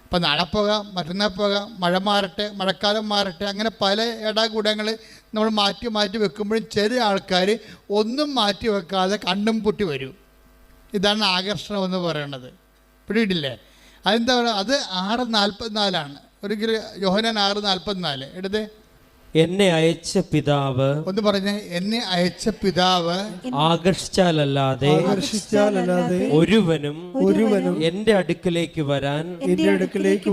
അപ്പം നാളെ പോകാം, മറ്റന്നാൾ പോകാം, മഴ മാറട്ടെ, മഴക്കാലം മാറട്ടെ, അങ്ങനെ പല ഇടാകൂടങ്ങൾ നമ്മൾ മാറ്റി വെക്കുമ്പോഴും ചെറിയ ആൾക്കാർ ഒന്നും മാറ്റി വെക്കാതെ കണ്ണും പൊട്ടി വരും. ഇതാണ് ആകർഷണം എന്ന് പറയുന്നത്. പിടിയിട്ടില്ലേ? അതെന്താ പറയുക? അത് 6:44 ഒരിക്കലും യോഹന്നാൻ 6:44 എടുത്ത്. എന്നെ അയച്ച പിതാവ്, ഒന്ന് പറഞ്ഞേ, എന്നെ അയച്ച പിതാവ് ആകർഷിച്ചാലല്ലാതെ ഒരുവനും എന്റെ അടുക്കലേക്ക്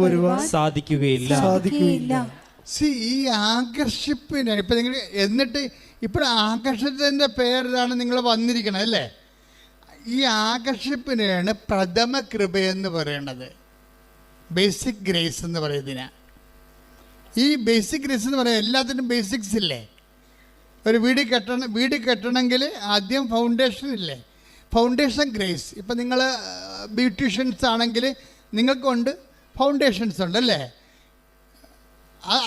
വരുവാൻ സാധിക്കുകയില്ല. ഈ ആകർഷിപ്പിന് ഇപ്പം നിങ്ങൾ എന്നിട്ട് ഇപ്പോൾ ആകർഷത്തിൻ്റെ പേരിലാണ് നിങ്ങൾ വന്നിരിക്കണത് അല്ലേ? ഈ ആകർഷിപ്പിനെയാണ് പ്രഥമ കൃപയെന്ന് പറയണത്, ബേസിക് ഗ്രേസ് എന്ന് പറയുന്നതിനാ. ഈ ബേസിക് ഗ്രേസ് എന്ന് പറയാം, എല്ലാത്തിനും ബേസിക്സ് ഇല്ലേ? ഒരു വീട് കെട്ടണമെങ്കിൽ ആദ്യം ഫൗണ്ടേഷൻ ഇല്ലേ? Foundation grace. ഇപ്പം നിങ്ങൾ ബ്യൂട്ടീഷ്യൻസ് ആണെങ്കിൽ നിങ്ങൾക്കുണ്ട് ഫൗണ്ടേഷൻസ് ഉണ്ട് അല്ലേ?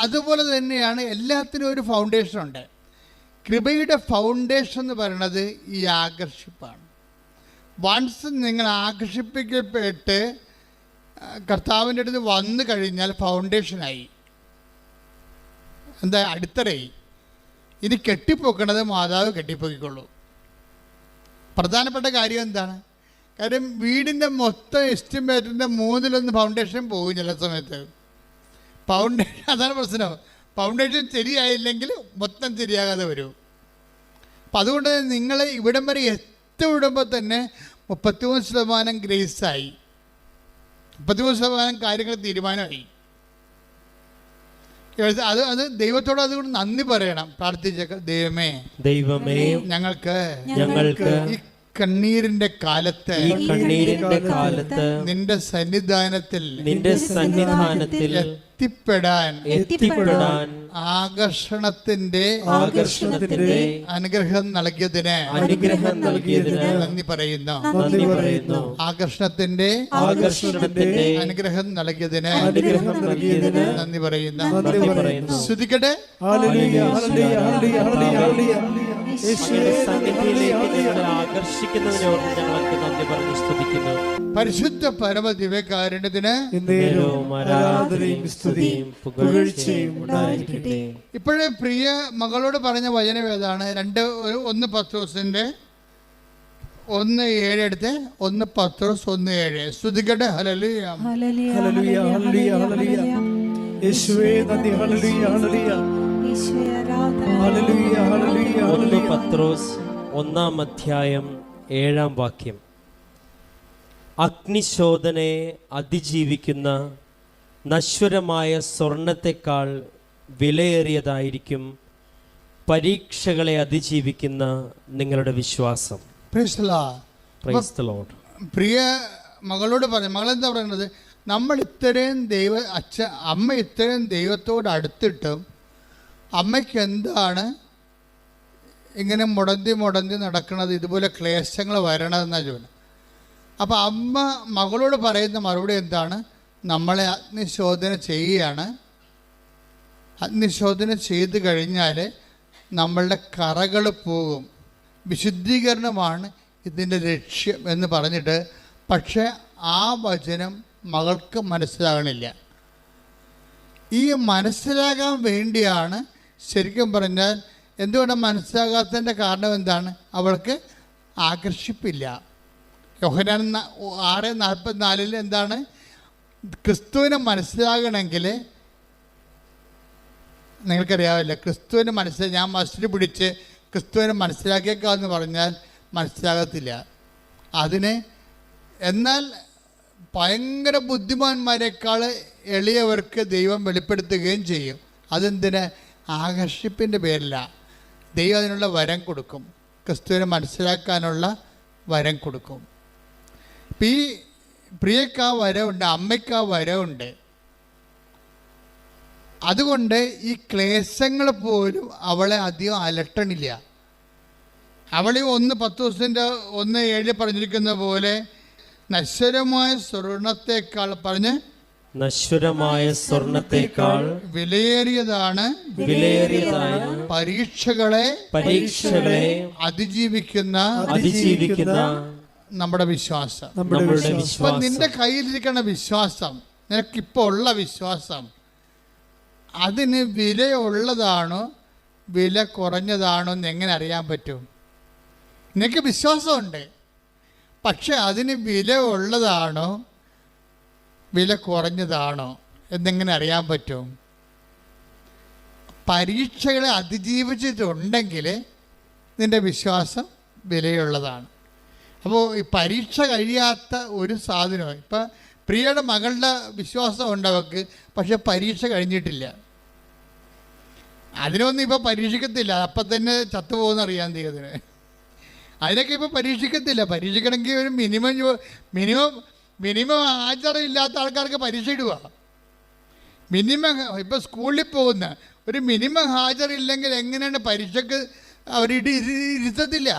അതുപോലെ തന്നെയാണ് എല്ലാത്തിനും ഒരു ഫൗണ്ടേഷൻ ഉണ്ട്. കൃപയുടെ ഫൗണ്ടേഷൻ എന്ന് പറയുന്നത് ഈ ആകർഷിപ്പാണ്. വൺസ് നിങ്ങൾ ആകർഷിപ്പിക്കപ്പെട്ട് കർത്താവിൻ്റെ അടുത്ത് വന്നു കഴിഞ്ഞാൽ ഫൗണ്ടേഷനായി, എന്താ അടിത്തറയായി. ഇനി കെട്ടിപ്പൊക്കണത് മാതാവ് കെട്ടിപ്പൊക്കിക്കൊള്ളൂ. പ്രധാനപ്പെട്ട കാര്യം എന്താണ്? കാര്യം വീടിൻ്റെ മൊത്തം എസ്റ്റിമേറ്റിൻ്റെ 1/3 ഫൗണ്ടേഷൻ പോകും ചില സമയത്ത്. ഫൗണ്ടേഷൻ അതാണ് പ്രശ്നം. ഫൗണ്ടേഷൻ ശരിയായില്ലെങ്കിൽ മൊത്തം ശരിയാകാതെ വരും. അപ്പം അതുകൊണ്ട് നിങ്ങൾ ഇവിടം വരെ എത്തിവിടുമ്പോൾ തന്നെ 33% ഗ്രേസായി, 33% കാര്യങ്ങൾ തീരുമാനമായി. അത് ദൈവത്തോട് അതുകൊണ്ട് നന്ദി പറയണം. പ്രാർത്ഥിച്ചേക്ക, ദൈവമേ ഞങ്ങൾക്ക് ഈ കണ്ണീരിന്റെ കാലത്ത് നിന്റെ സന്നിധാനത്തിൽ എത്തിപ്പെടാൻ ആകർഷണത്തിന്റെ അനുഗ്രഹം നൽകിയതിന് നന്ദി പറയുന്നു. ആകർഷണത്തിന്റെ അനുഗ്രഹം നൽകിയതിന് നന്ദി പറയുന്നു. സ്തുതിക്കട്ടെ. പരിശുദ്ധ പരമ ദിവ്യകാരുണ്യത്തിന് ഇപ്പോഴേ പ്രിയ മകളോട് പറഞ്ഞ വചനം ഏതാണ്? 1 പത്രോസിന്റെ 1:7 എടുത്ത് 1 പത്രോസ് 1:7 സ്തുതിക്കട്ടെ. ഹല്ലേലൂയ ഹല്ലേലൂയ ഹല്ലേലൂയ ഹല്ലേലൂയ യേശുവേ നന്ദി. ഹല്ലേലൂയ ഹല്ലേലൂയ യേശുവേ ആരാധന. ഹല്ലേലൂയ ഹല്ലേലൂയ 1 പത്രോസ് 1:7 അഗ്നിശോധനയെ അതിജീവിക്കുന്ന നശ്വരമായ സ്വർണത്തെക്കാൾ വിലയേറിയതായിരിക്കും പരീക്ഷകളെ അതിജീവിക്കുന്ന നിങ്ങളുടെ വിശ്വാസം. പ്രിയ മകളോട് പറഞ്ഞു, മകളെന്താ പറയുന്നത്? നമ്മൾ ഇത്രയും അമ്മ ഇത്രയും ദൈവത്തോട് അടുത്തിട്ടും അമ്മയ്ക്ക് എന്താണ് ഇങ്ങനെ മുടന്തി നടക്കുന്നത്, ഇതുപോലെ ക്ലേശങ്ങൾ വരണതെന്നാണ് ചോദിക്കുന്നത്. അപ്പോൾ അമ്മ മകളോട് പറയുന്ന മറുപടി എന്താണ്? നമ്മളെ അഗ്നിശോധന ചെയ്യുകയാണ്. അഗ്നിശോധന ചെയ്ത് കഴിഞ്ഞാൽ നമ്മളുടെ കറകൾ പോകും, വിശുദ്ധീകരണമാണ് ഇതിൻ്റെ ലക്ഷ്യം എന്ന് പറഞ്ഞിട്ട്, പക്ഷേ ആ വചനം മകൾക്ക് മനസ്സിലാകണില്ല. ഈ മനസ്സിലാകാൻ വേണ്ടിയാണ് ശരിക്കും പറഞ്ഞാൽ. എന്തുകൊണ്ടാണ് മനസ്സിലാകാത്തതിൻ്റെ കാരണം എന്താണ്? അവൾക്ക് ആകർഷിപ്പില്ല. യോഹന്നാൻ 6:44 എന്താണ്? ക്രിസ്തുവിനെ മനസ്സിലാകണമെങ്കിൽ നിങ്ങൾക്കറിയാവില്ല, ക്രിസ്തുവിനെ ഞാൻ മസ്റ്റിൽ പിടിച്ച് ക്രിസ്തുവിനെ മനസ്സിലാക്കിയേക്കാമെന്ന് പറഞ്ഞാൽ മനസ്സിലാകത്തില്ല. എന്നാൽ ഭയങ്കര ബുദ്ധിമാന്മാരെക്കാൾ എളിയവർക്ക് ദൈവം വെളിപ്പെടുത്തുകയും ചെയ്യും. അതെന്തിന്? ആകർഷിപ്പിൻ്റെ പേരില്ല. ദൈവം അതിനുള്ള വരം കൊടുക്കും, ക്രിസ്തുവിനെ മനസ്സിലാക്കാനുള്ള വരം കൊടുക്കും. ഇപ്പം ഈ പ്രിയക്ക് ആ വരമുണ്ട്, അമ്മയ്ക്ക് ആ വരമുണ്ട്. അതുകൊണ്ട് ഈ ക്ലേശങ്ങൾ പോലും അവളെ അധികം അലട്ടണില്ല. അവളെ 1 പത്രോസിന്റെ 1:7 പറഞ്ഞിരിക്കുന്ന പോലെ നശ്വരമായ സ്വർണത്തെക്കാൾ നശ്വരമായ സ്വർണത്തെക്കാൾ വിലയേറിയതാണ് പരീക്ഷകളെ അതിജീവിക്കുന്ന നമ്മുടെ വിശ്വാസം. നിന്റെ കയ്യിലിരിക്കുന്ന വിശ്വാസം, നിനക്കിപ്പോൾ ഉള്ള വിശ്വാസം, അതിന് വിലയുള്ളതാണോ വില കുറഞ്ഞതാണോ എന്ന് എങ്ങനെ അറിയാൻ പറ്റും? നിനക്ക് വിശ്വാസമുണ്ട്, പക്ഷെ അതിന് വില ഉള്ളതാണോ വില കുറഞ്ഞതാണോ എന്നെങ്ങനെ അറിയാൻ പറ്റും? പരീക്ഷകളെ അതിജീവിച്ചിട്ടുണ്ടെങ്കിൽ നിൻ്റെ വിശ്വാസം വിലയുള്ളതാണ്. അപ്പോൾ ഈ പരീക്ഷ കഴിയാത്ത ഒരു സാധനവും, ഇപ്പം പ്രിയയുടെ മകളുടെ വിശ്വാസം ഉണ്ടവർക്ക്, പക്ഷെ പരീക്ഷ കഴിഞ്ഞിട്ടില്ല. അതിനൊന്നും ഇപ്പോൾ പരീക്ഷിക്കത്തില്ല, അപ്പം തന്നെ ചത്തുപോകുന്നറിയാൻ ദൈവത്തിന്. അതിനൊക്കെ ഇപ്പോൾ പരീക്ഷിക്കത്തില്ല. പരീക്ഷിക്കണമെങ്കിൽ ഒരു മിനിമം ആചാരമില്ലാത്ത ആൾക്കാർക്ക് പരീക്ഷ ഇടുക. ഇപ്പോൾ സ്കൂളിൽ പോകുന്ന ഒരു മിനിമം ഹാജറില്ലെങ്കിൽ എങ്ങനെയാണ് പരീക്ഷയ്ക്ക് ഇരുത്തത്തില്ല.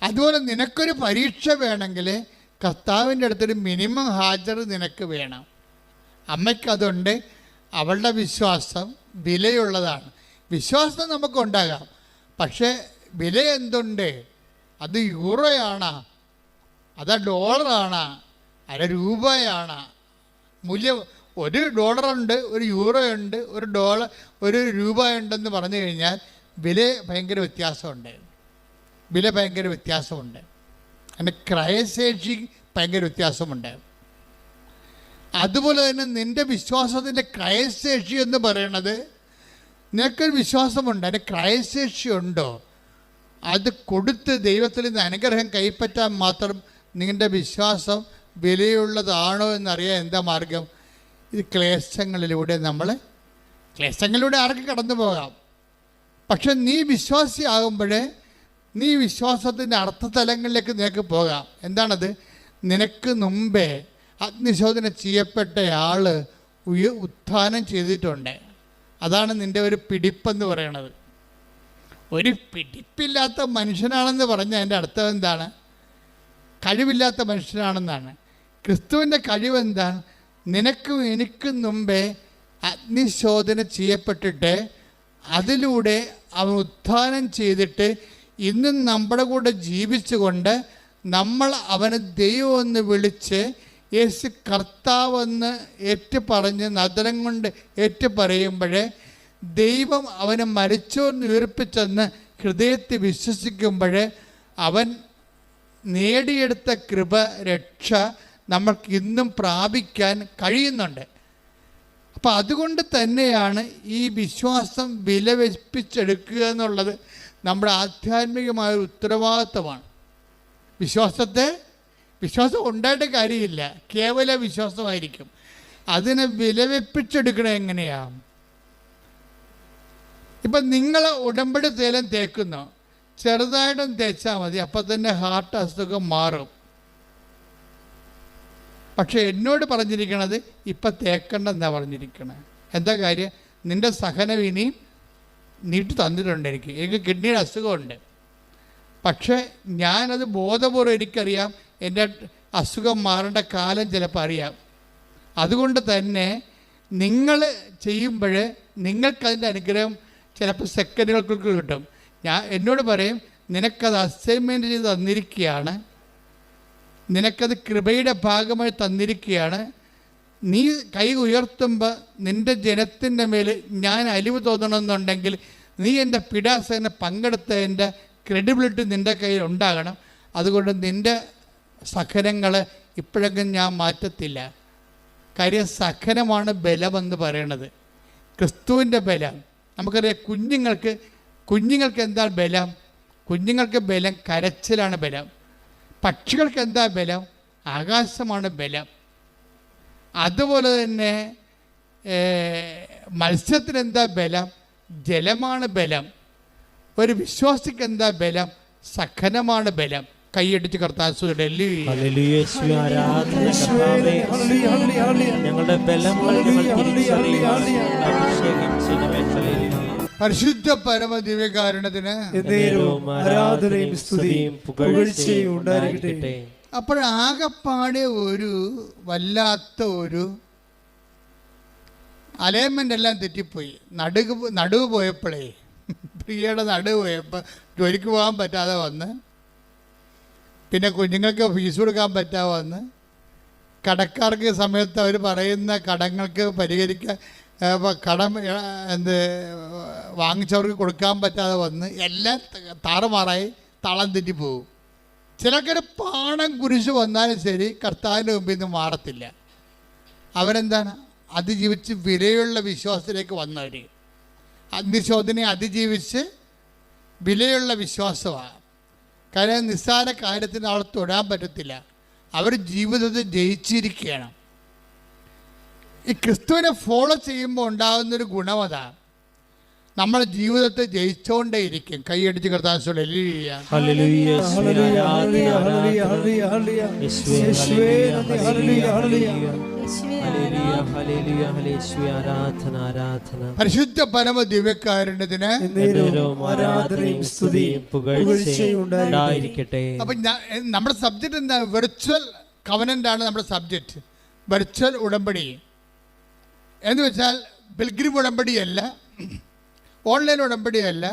അതുപോലെ നിനക്കൊരു പരീക്ഷ വേണമെങ്കിൽ കർത്താവിൻ്റെ അടുത്തൊരു മിനിമം ഹാജർ നിനക്ക് വേണം. അമ്മയ്ക്കതുണ്ട്. അവളുടെ വിശ്വാസം വിലയുള്ളതാണ്. വിശ്വാസം നമുക്കുണ്ടാകാം, പക്ഷേ വില എന്തുണ്ട്? അത് യൂറോയാണോ, അത് ഡോളറാണോ, അല്ല രൂപയാണ്? മൂല്യം $1 ഉണ്ട്, €1 ഉണ്ട്, ഒരു രൂപ ഉണ്ടെന്ന് പറഞ്ഞു കഴിഞ്ഞാൽ വില ഭയങ്കര വ്യത്യാസമുണ്ട്. അതിൻ്റെ ക്രയശേഷി ഭയങ്കര വ്യത്യാസമുണ്ട്. അതുപോലെ തന്നെ നിൻ്റെ വിശ്വാസത്തിൻ്റെ ക്രയശേഷി എന്ന് പറയുന്നത്, നിനക്കൊരു വിശ്വാസമുണ്ട്, അതിൻ്റെ ക്രയശേഷി ഉണ്ടോ? അത് കൊടുത്ത് ദൈവത്തിൽ നിന്ന് അനുഗ്രഹം കൈപ്പറ്റാൻ മാത്രം നിങ്ങളുടെ വിശ്വാസം വിലയുള്ളതാണോ എന്നറിയാൻ എന്താ മാർഗം? ഇത് ക്ലേശങ്ങളിലൂടെ ആർക്ക് കടന്നു പോകാം. പക്ഷെ നീ വിശ്വാസിയാകുമ്പോഴേ നീ വിശ്വാസത്തിൻ്റെ അർത്ഥതലങ്ങളിലേക്ക് നിനക്ക് പോകാം. എന്താണത്? നിനക്ക് മുമ്പേ അഗ്നിശോധന ചെയ്യപ്പെട്ട ആൾ ഉത്ഥാനം ചെയ്തിട്ടുണ്ട്. അതാണ് നിൻ്റെ ഒരു പിടിപ്പെന്ന് പറയണത്. ഒരു പിടിപ്പില്ലാത്ത മനുഷ്യനാണെന്ന് പറഞ്ഞാൽ അതിൻ്റെ അർത്ഥം എന്താണ്? കഴിവില്ലാത്ത മനുഷ്യനാണെന്നാണ്. ക്രിസ്തുവിൻ്റെ കഴിവെന്താണ്? നിനക്കും എനിക്കും മുമ്പേ അഗ്നിശോധന ചെയ്യപ്പെട്ടിട്ട് അതിലൂടെ അവൻ ഉത്ഥാനം ചെയ്തിട്ട് ഇന്നും നമ്മുടെ കൂടെ ജീവിച്ചുകൊണ്ട് നമ്മൾ അവനെ ദൈവമെന്ന് വിളിച്ച് യേശു കർത്താവെന്ന് ഏറ്റുപറഞ്ഞ് നദരം കൊണ്ട് ഏറ്റുപറയുമ്പോഴേ ദൈവം അവനെ മരിച്ചോന്ന് ഉയർപ്പിച്ചെന്ന് ഹൃദയത്തിൽ വിശ്വസിക്കുമ്പോഴേ അവൻ നേടിയെടുത്ത കൃപ, രക്ഷ നമ്മൾക്ക് ഇന്നും പ്രാപിക്കാൻ കഴിയുന്നുണ്ട്. അപ്പം അതുകൊണ്ട് തന്നെയാണ് ഈ വിശ്വാസം വിലവെപ്പിച്ചെടുക്കുക എന്നുള്ളത് നമ്മുടെ ആധ്യാത്മികമായ ഉത്തരവാദിത്വമാണ്. വിശ്വാസം ഉണ്ടായിട്ട് കാര്യമില്ല, കേവല വിശ്വാസമായിരിക്കും. അതിനെ വിലവെപ്പിച്ചെടുക്കണം എങ്ങനെയാണ്? ഇപ്പം നിങ്ങൾ ഉടമ്പടി തേലം തേക്കുന്നു, ചെറുതായിട്ടും തേച്ചാൽ മതി, അപ്പം തന്നെ ഹാർട്ട് അസുഖം മാറും. പക്ഷെ എന്നോട് പറഞ്ഞിരിക്കണത് ഇപ്പം തേക്കണ്ടെന്നാണ് പറഞ്ഞിരിക്കണത്. എന്താ കാര്യം? നിൻ്റെ സഹനം ഇനിയും നീട്ടി തന്നിട്ടുണ്ട്. എനിക്ക് കിഡ്നിയുടെ അസുഖമുണ്ട്, പക്ഷേ ഞാനത് ബോധപൂർവ്വം എനിക്കറിയാം എൻ്റെ അസുഖം മാറേണ്ട കാലം ചിലപ്പോൾ അറിയാം. അതുകൊണ്ട് തന്നെ നിങ്ങൾ ചെയ്യുമ്പോൾ നിങ്ങൾക്കതിൻ്റെ അനുഗ്രഹം ചിലപ്പോൾ സെക്കൻഡുകൾക്ക് കിട്ടും. എന്നോട് പറയും, നിനക്കത് അസൈൻമെൻറ്റ് ചെയ്ത് തന്നിരിക്കുകയാണ്, നിനക്കത് കൃപയുടെ ഭാഗമായി തന്നിരിക്കുകയാണ്. നീ കൈ ഉയർത്തുമ്പോൾ നിൻ്റെ ജനത്തിൻ്റെ മേൽ ഞാൻ അലിവ് തോന്നണമെന്നുണ്ടെങ്കിൽ നീ എൻ്റെ പിടാസനെ പങ്കെടുത്തതിൻ്റെ ക്രെഡിബിലിറ്റി നിൻ്റെ കയ്യിൽ ഉണ്ടാകണം. അതുകൊണ്ട് നിൻ്റെ സഹനങ്ങൾ ഇപ്പോഴെങ്കിലും ഞാൻ മാറ്റത്തില്ല. കാര്യം സഹനമാണ് ബലമെന്ന് പറയണത്, ക്രിസ്തുവിൻ്റെ ബലം. നമുക്കറിയാം കുഞ്ഞുങ്ങൾക്ക് എന്താ ബലം? കുഞ്ഞുങ്ങൾക്ക് ബലം കരച്ചിലാണ് ബലം. പക്ഷികൾക്ക് എന്താ ബലം? ആകാശമാണ് ബലം. അതുപോലെ തന്നെ മത്സ്യത്തിനെന്താ ബലം? ജലമാണ് ബലം. ഒരു വിശ്വാസിക്ക് എന്താ ബലം? സഹനമാണ് ബലം. കൈയടിച്ച് കർത്താവ് പരിശുദ്ധ പരമ ദിവ്യകാരുണ്യത്തിന് അപ്പോഴാകപ്പാടെ ഒരു വല്ലാത്ത ഒരു അലൈൻമെൻ്റ് എല്ലാം തെറ്റിപ്പോയി. നടുവ് പോയപ്പോഴേ, പ്രിയയുടെ നടുവ് പോയപ്പോൾ ജോലിക്ക് പോകാൻ പറ്റാതെ വന്ന്, പിന്നെ കുഞ്ഞുങ്ങൾക്ക് ഫീസ് കൊടുക്കാൻ പറ്റാതെ വന്ന്, കടക്കാർക്ക് സമയത്ത് അവർ പറയുന്ന കടങ്ങൾക്ക് പരിഹരിക്കാൻ കടം വാങ്ങിച്ചവർക്ക് കൊടുക്കാൻ പറ്റാതെ വന്ന് എല്ലാം താറുമാറായി തളം തെറ്റിപ്പോവും. ചിലക്കൊരു പാണം കുരിശ് വന്നാലും ശരി കർത്താവിൻ്റെ മുമ്പിൽ നിന്ന് മാറത്തില്ല. അവരെന്താണ്? അതിജീവിച്ച് വിലയുള്ള വിശ്വാസത്തിലേക്ക് വന്നവർ. അഗ്നിശോധനയെ അതിജീവിച്ച് വിലയുള്ള വിശ്വാസമാണ്. കാര്യം നിസ്സാര കാര്യത്തിന് അവൾ തൊടാൻ പറ്റത്തില്ല. അവർ ജീവിതത്തിൽ ജയിച്ചിരിക്കുകയാണ്. ഈ ക്രിസ്തുവിനെ ഫോളോ ചെയ്യുമ്പോൾ ഉണ്ടാകുന്നൊരു ഗുണമതാണ്, നമ്മുടെ ജീവിതത്തെ ജയിച്ചുകൊണ്ടേയിരിക്കും. കൈയടിച്ച് കർത്താവ് ഹല്ലേലൂയ ഹല്ലേലൂയ ആരാധന ആരാധന. പരിശുദ്ധ പരമ ദിവ്യകാരുണ്യത്തിന് ആരാധനയും സ്തുതിയും പുകഴ്ചയും ഉണ്ടായിരിക്കട്ടെ. അപ്പം നമ്മുടെ സബ്ജക്റ്റ് എന്താ? വെർച്വൽ കവനൻ്റ് ആണ് നമ്മുടെ സബ്ജക്റ്റ്. വെർച്വൽ ഉടമ്പടി എന്ന് വെച്ചാൽ പിൽഗ്രിം ഉടമ്പടിയല്ല, ഓൺലൈൻ ഉടമ്പടിയല്ല.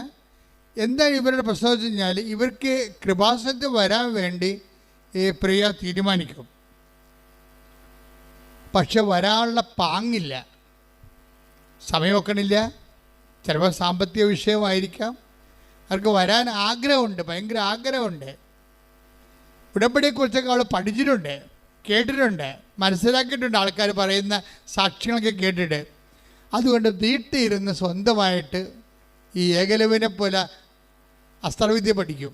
എന്താണ് ഇവരുടെ പ്രശ്നം വെച്ച് കഴിഞ്ഞാൽ, ഇവർക്ക് കൃപാസനത്തിൽ വരാൻ വേണ്ടി ഈ പ്രിയ തീരുമാനിക്കും, പക്ഷെ വരാനുള്ള പാങ്ങില്ല, സമയം വെക്കണില്ല. ചിലപ്പോൾ സാമ്പത്തിക വിഷയമായിരിക്കാം. അവർക്ക് വരാൻ ആഗ്രഹമുണ്ട്, ഭയങ്കര ആഗ്രഹമുണ്ട്. ഉടമ്പടിയെക്കുറിച്ചൊക്കെ അവൾ പഠിച്ചിട്ടുണ്ട്, കേട്ടിട്ടുണ്ട്, മനസ്സിലാക്കിയിട്ടുണ്ട്, ആൾക്കാർ പറയുന്ന സാക്ഷ്യങ്ങളൊക്കെ കേട്ടിട്ട്. അതുകൊണ്ട് വീട്ടിൽ ഇരുന്ന് സ്വന്തമായിട്ട് ഈ ഏകലവ്യനെ പോലെ അസ്ത്രവിദ്യ പഠിക്കും.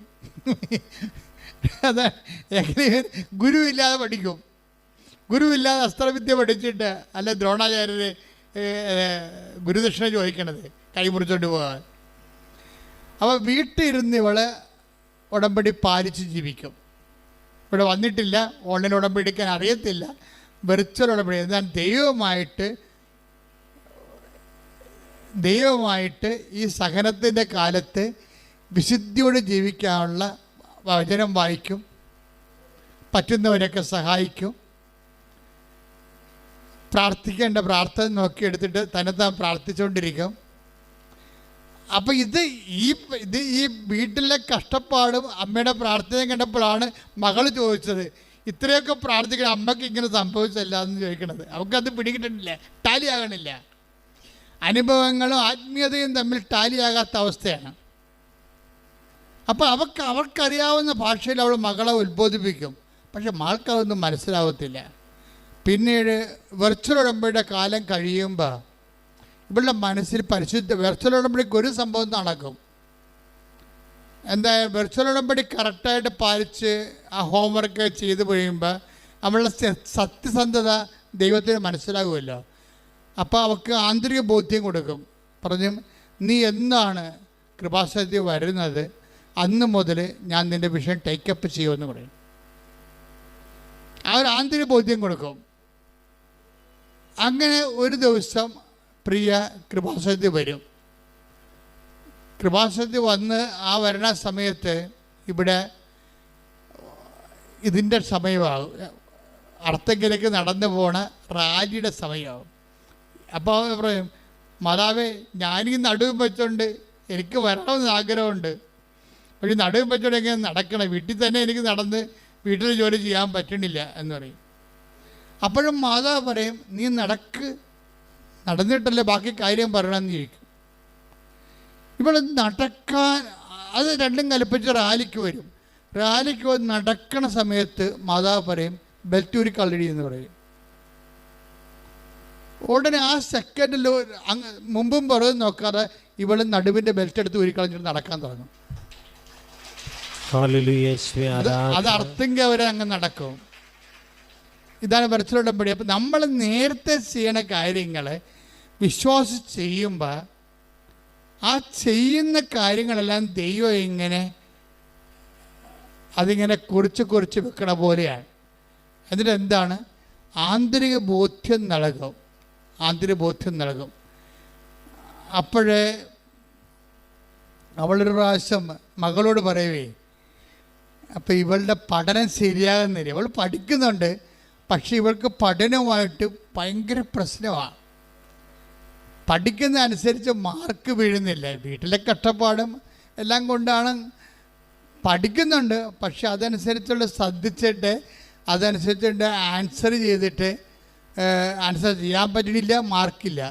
അതാണ് ഏകലവ്യൻ, ഗുരുവില്ലാതെ പഠിക്കും. ഗുരുവില്ലാതെ അസ്ത്രവിദ്യ പഠിച്ചിട്ട് അല്ല ദ്രോണാചാര്യര് ഗുരുദക്ഷിണ ചോദിക്കണത് കൈമുറിച്ചോണ്ട് പോകാൻ. അപ്പോൾ വീട്ടിൽ ഇരുന്ന് ഇവള് ഉടമ്പടി പാലിച്ച് ജീവിക്കും. ഇവിടെ വന്നിട്ടില്ല, ഓൺലൈൻ ഉടമ്പടി എടുക്കാൻ അറിയത്തില്ല, വെർച്വൽ ഉടമ്പടി. എന്നാൽ ദൈവമായിട്ട് ഈ സഹനത്തിൻ്റെ കാലത്ത് വിശുദ്ധിയോടെ ജീവിക്കാനുള്ള വചനം വായിക്കും, പറ്റുന്നവരൊക്കെ സഹായിക്കും, പ്രാർത്ഥിക്കേണ്ട പ്രാർത്ഥന നോക്കിയെടുത്തിട്ട് തന്നെത്താൻ പ്രാർത്ഥിച്ചുകൊണ്ടിരിക്കും. അപ്പം ഇത് ഈ വീട്ടിലെ കഷ്ടപ്പാടും അമ്മയുടെ പ്രാർത്ഥനയും കണ്ടപ്പോഴാണ് മകൾ ചോദിച്ചത്, ഇത്രയൊക്കെ പ്രാർത്ഥിക്കണം അമ്മയ്ക്ക് ഇങ്ങനെ സംഭവിച്ചല്ല എന്ന് ചോദിക്കണത്. അവൾക്കത് പിടികിട്ടിട്ടില്ല, ടാലിയാകണില്ല. അനുഭവങ്ങളും ആത്മീയതയും തമ്മിൽ ടാലിയാകാത്ത അവസ്ഥയാണ്. അപ്പോൾ അവർക്കറിയാവുന്ന ഭാഷയിൽ അവൾ മകളെ ഉത്ബോധിപ്പിക്കും, പക്ഷെ മകൾക്കതൊന്നും മനസ്സിലാവത്തില്ല. പിന്നീട് വെർച്വൽ ഉടമ്പടിയുടെ കാലം കഴിയുമ്പോൾ ഇവളുടെ മനസ്സിൽ വെർച്വൽ ഉടമ്പടിക്ക് ഒരു സംഭവം നടക്കും. എന്താ, വെർച്വൽ ഉടമ്പടി കറക്റ്റായിട്ട് പാലിച്ച് ആ ഹോംവർക്ക് ചെയ്ത് കഴിയുമ്പോൾ അവളുടെ സത്യസന്ധത ദൈവത്തിന് മനസ്സിലാകുമല്ലോ. അപ്പോൾ അവൾക്ക് ആന്തരിക ബോധ്യം കൊടുക്കും. പറഞ്ഞു, നീ എന്നാണ് കൃപാസനത്തിൽ വരുന്നത് അന്ന് മുതൽ ഞാൻ നിൻ്റെ വിഷയം ടേക്കപ്പ് ചെയ്യുമെന്ന് പറയും. ആ ഒരു ആന്തരിക ബോധ്യം കൊടുക്കും. അങ്ങനെ ഒരു ദിവസം പ്രിയ കൃപാസനത്തിൽ വരും. കൃപാസനത്തിൽ വന്ന് ആ വരണ സമയത്ത് ഇവിടെ ഇതിൻ്റെ സമയമാകും, അർത്തങ്കിലേക്ക് നടന്നു പോണ റാലിയുടെ സമയമാകും. അപ്പോൾ പറയും, മാതാവേ ഞാനീ നടുവും വെച്ചോണ്ട് എനിക്ക് വരണമെന്ന് ആഗ്രഹമുണ്ട്, പക്ഷേ നടുവും വെച്ചോണ്ട് എങ്ങനെ നടക്കണം, വീട്ടിൽ തന്നെ എനിക്ക് നടന്ന് വീട്ടിൽ ജോലി ചെയ്യാൻ പറ്റണില്ല എന്ന് പറയും. അപ്പോഴും മാതാവ് പറയും, നീ നടന്നിട്ടല്ലേ ബാക്കി കാര്യം പറയണമെന്ന് ചോദിക്കും. ഇവിടെ നടക്കാൻ അത് രണ്ടും കൽപ്പിച്ച് റാലിക്ക് വരും. റാലിക്ക് വന്ന് നടക്കണ സമയത്ത് മാതാവ് പറയും, ബെൽറ്റ് ഊരി കളരി എന്ന് പറയും. ഉടനെ ആ സെക്കൻഡിൽ മുമ്പും പുറകും നോക്കാതെ ഇവൾ നടുവിൻ്റെ ബെൽറ്റ് എടുത്ത് ഊരിക്കളഞ്ഞിട്ട് നടക്കാൻ തുടങ്ങും. അത് അർത്ഥെങ്കിൽ അവരെ അങ്ങ് നടക്കും. ഇതാണ് വെർച്വൽ ഉടമ്പടി. അപ്പം നമ്മൾ നേരത്തെ ചെയ്യണ കാര്യങ്ങൾ വിശ്വാസിച്ച് ചെയ്യുമ്പോൾ ആ ചെയ്യുന്ന കാര്യങ്ങളെല്ലാം ദൈവം അതിങ്ങനെ കുറിച്ച് വെക്കണ പോലെയാണ്. എന്നിട്ട് എന്താണ്, ആന്തരിക ബോധ്യം നൽകും. അപ്പോഴേ അവളൊരു പ്രാവശ്യം മകളോട് പറയവേ, അപ്പോൾ ഇവളുടെ പഠനം ശരിയാകുന്നില്ല. അവൾ പഠിക്കുന്നുണ്ട്, പക്ഷെ ഇവൾക്ക് പഠനവുമായിട്ട് ഭയങ്കര പ്രശ്നമാണ്. പഠിക്കുന്ന അനുസരിച്ച് മാർക്ക് വീഴുന്നില്ല. വീട്ടിലെ കഷ്ടപ്പാടും എല്ലാം കൊണ്ടാണ് പഠിക്കുന്നുണ്ട്, പക്ഷെ അതനുസരിച്ചുള്ള ശ്രദ്ധിച്ചിട്ട് അതനുസരിച്ചുള്ള ആൻസർ ചെയ്തിട്ട് ആൻസർ ചെയ്യാൻ പറ്റണില്ല, മാർക്കില്ല.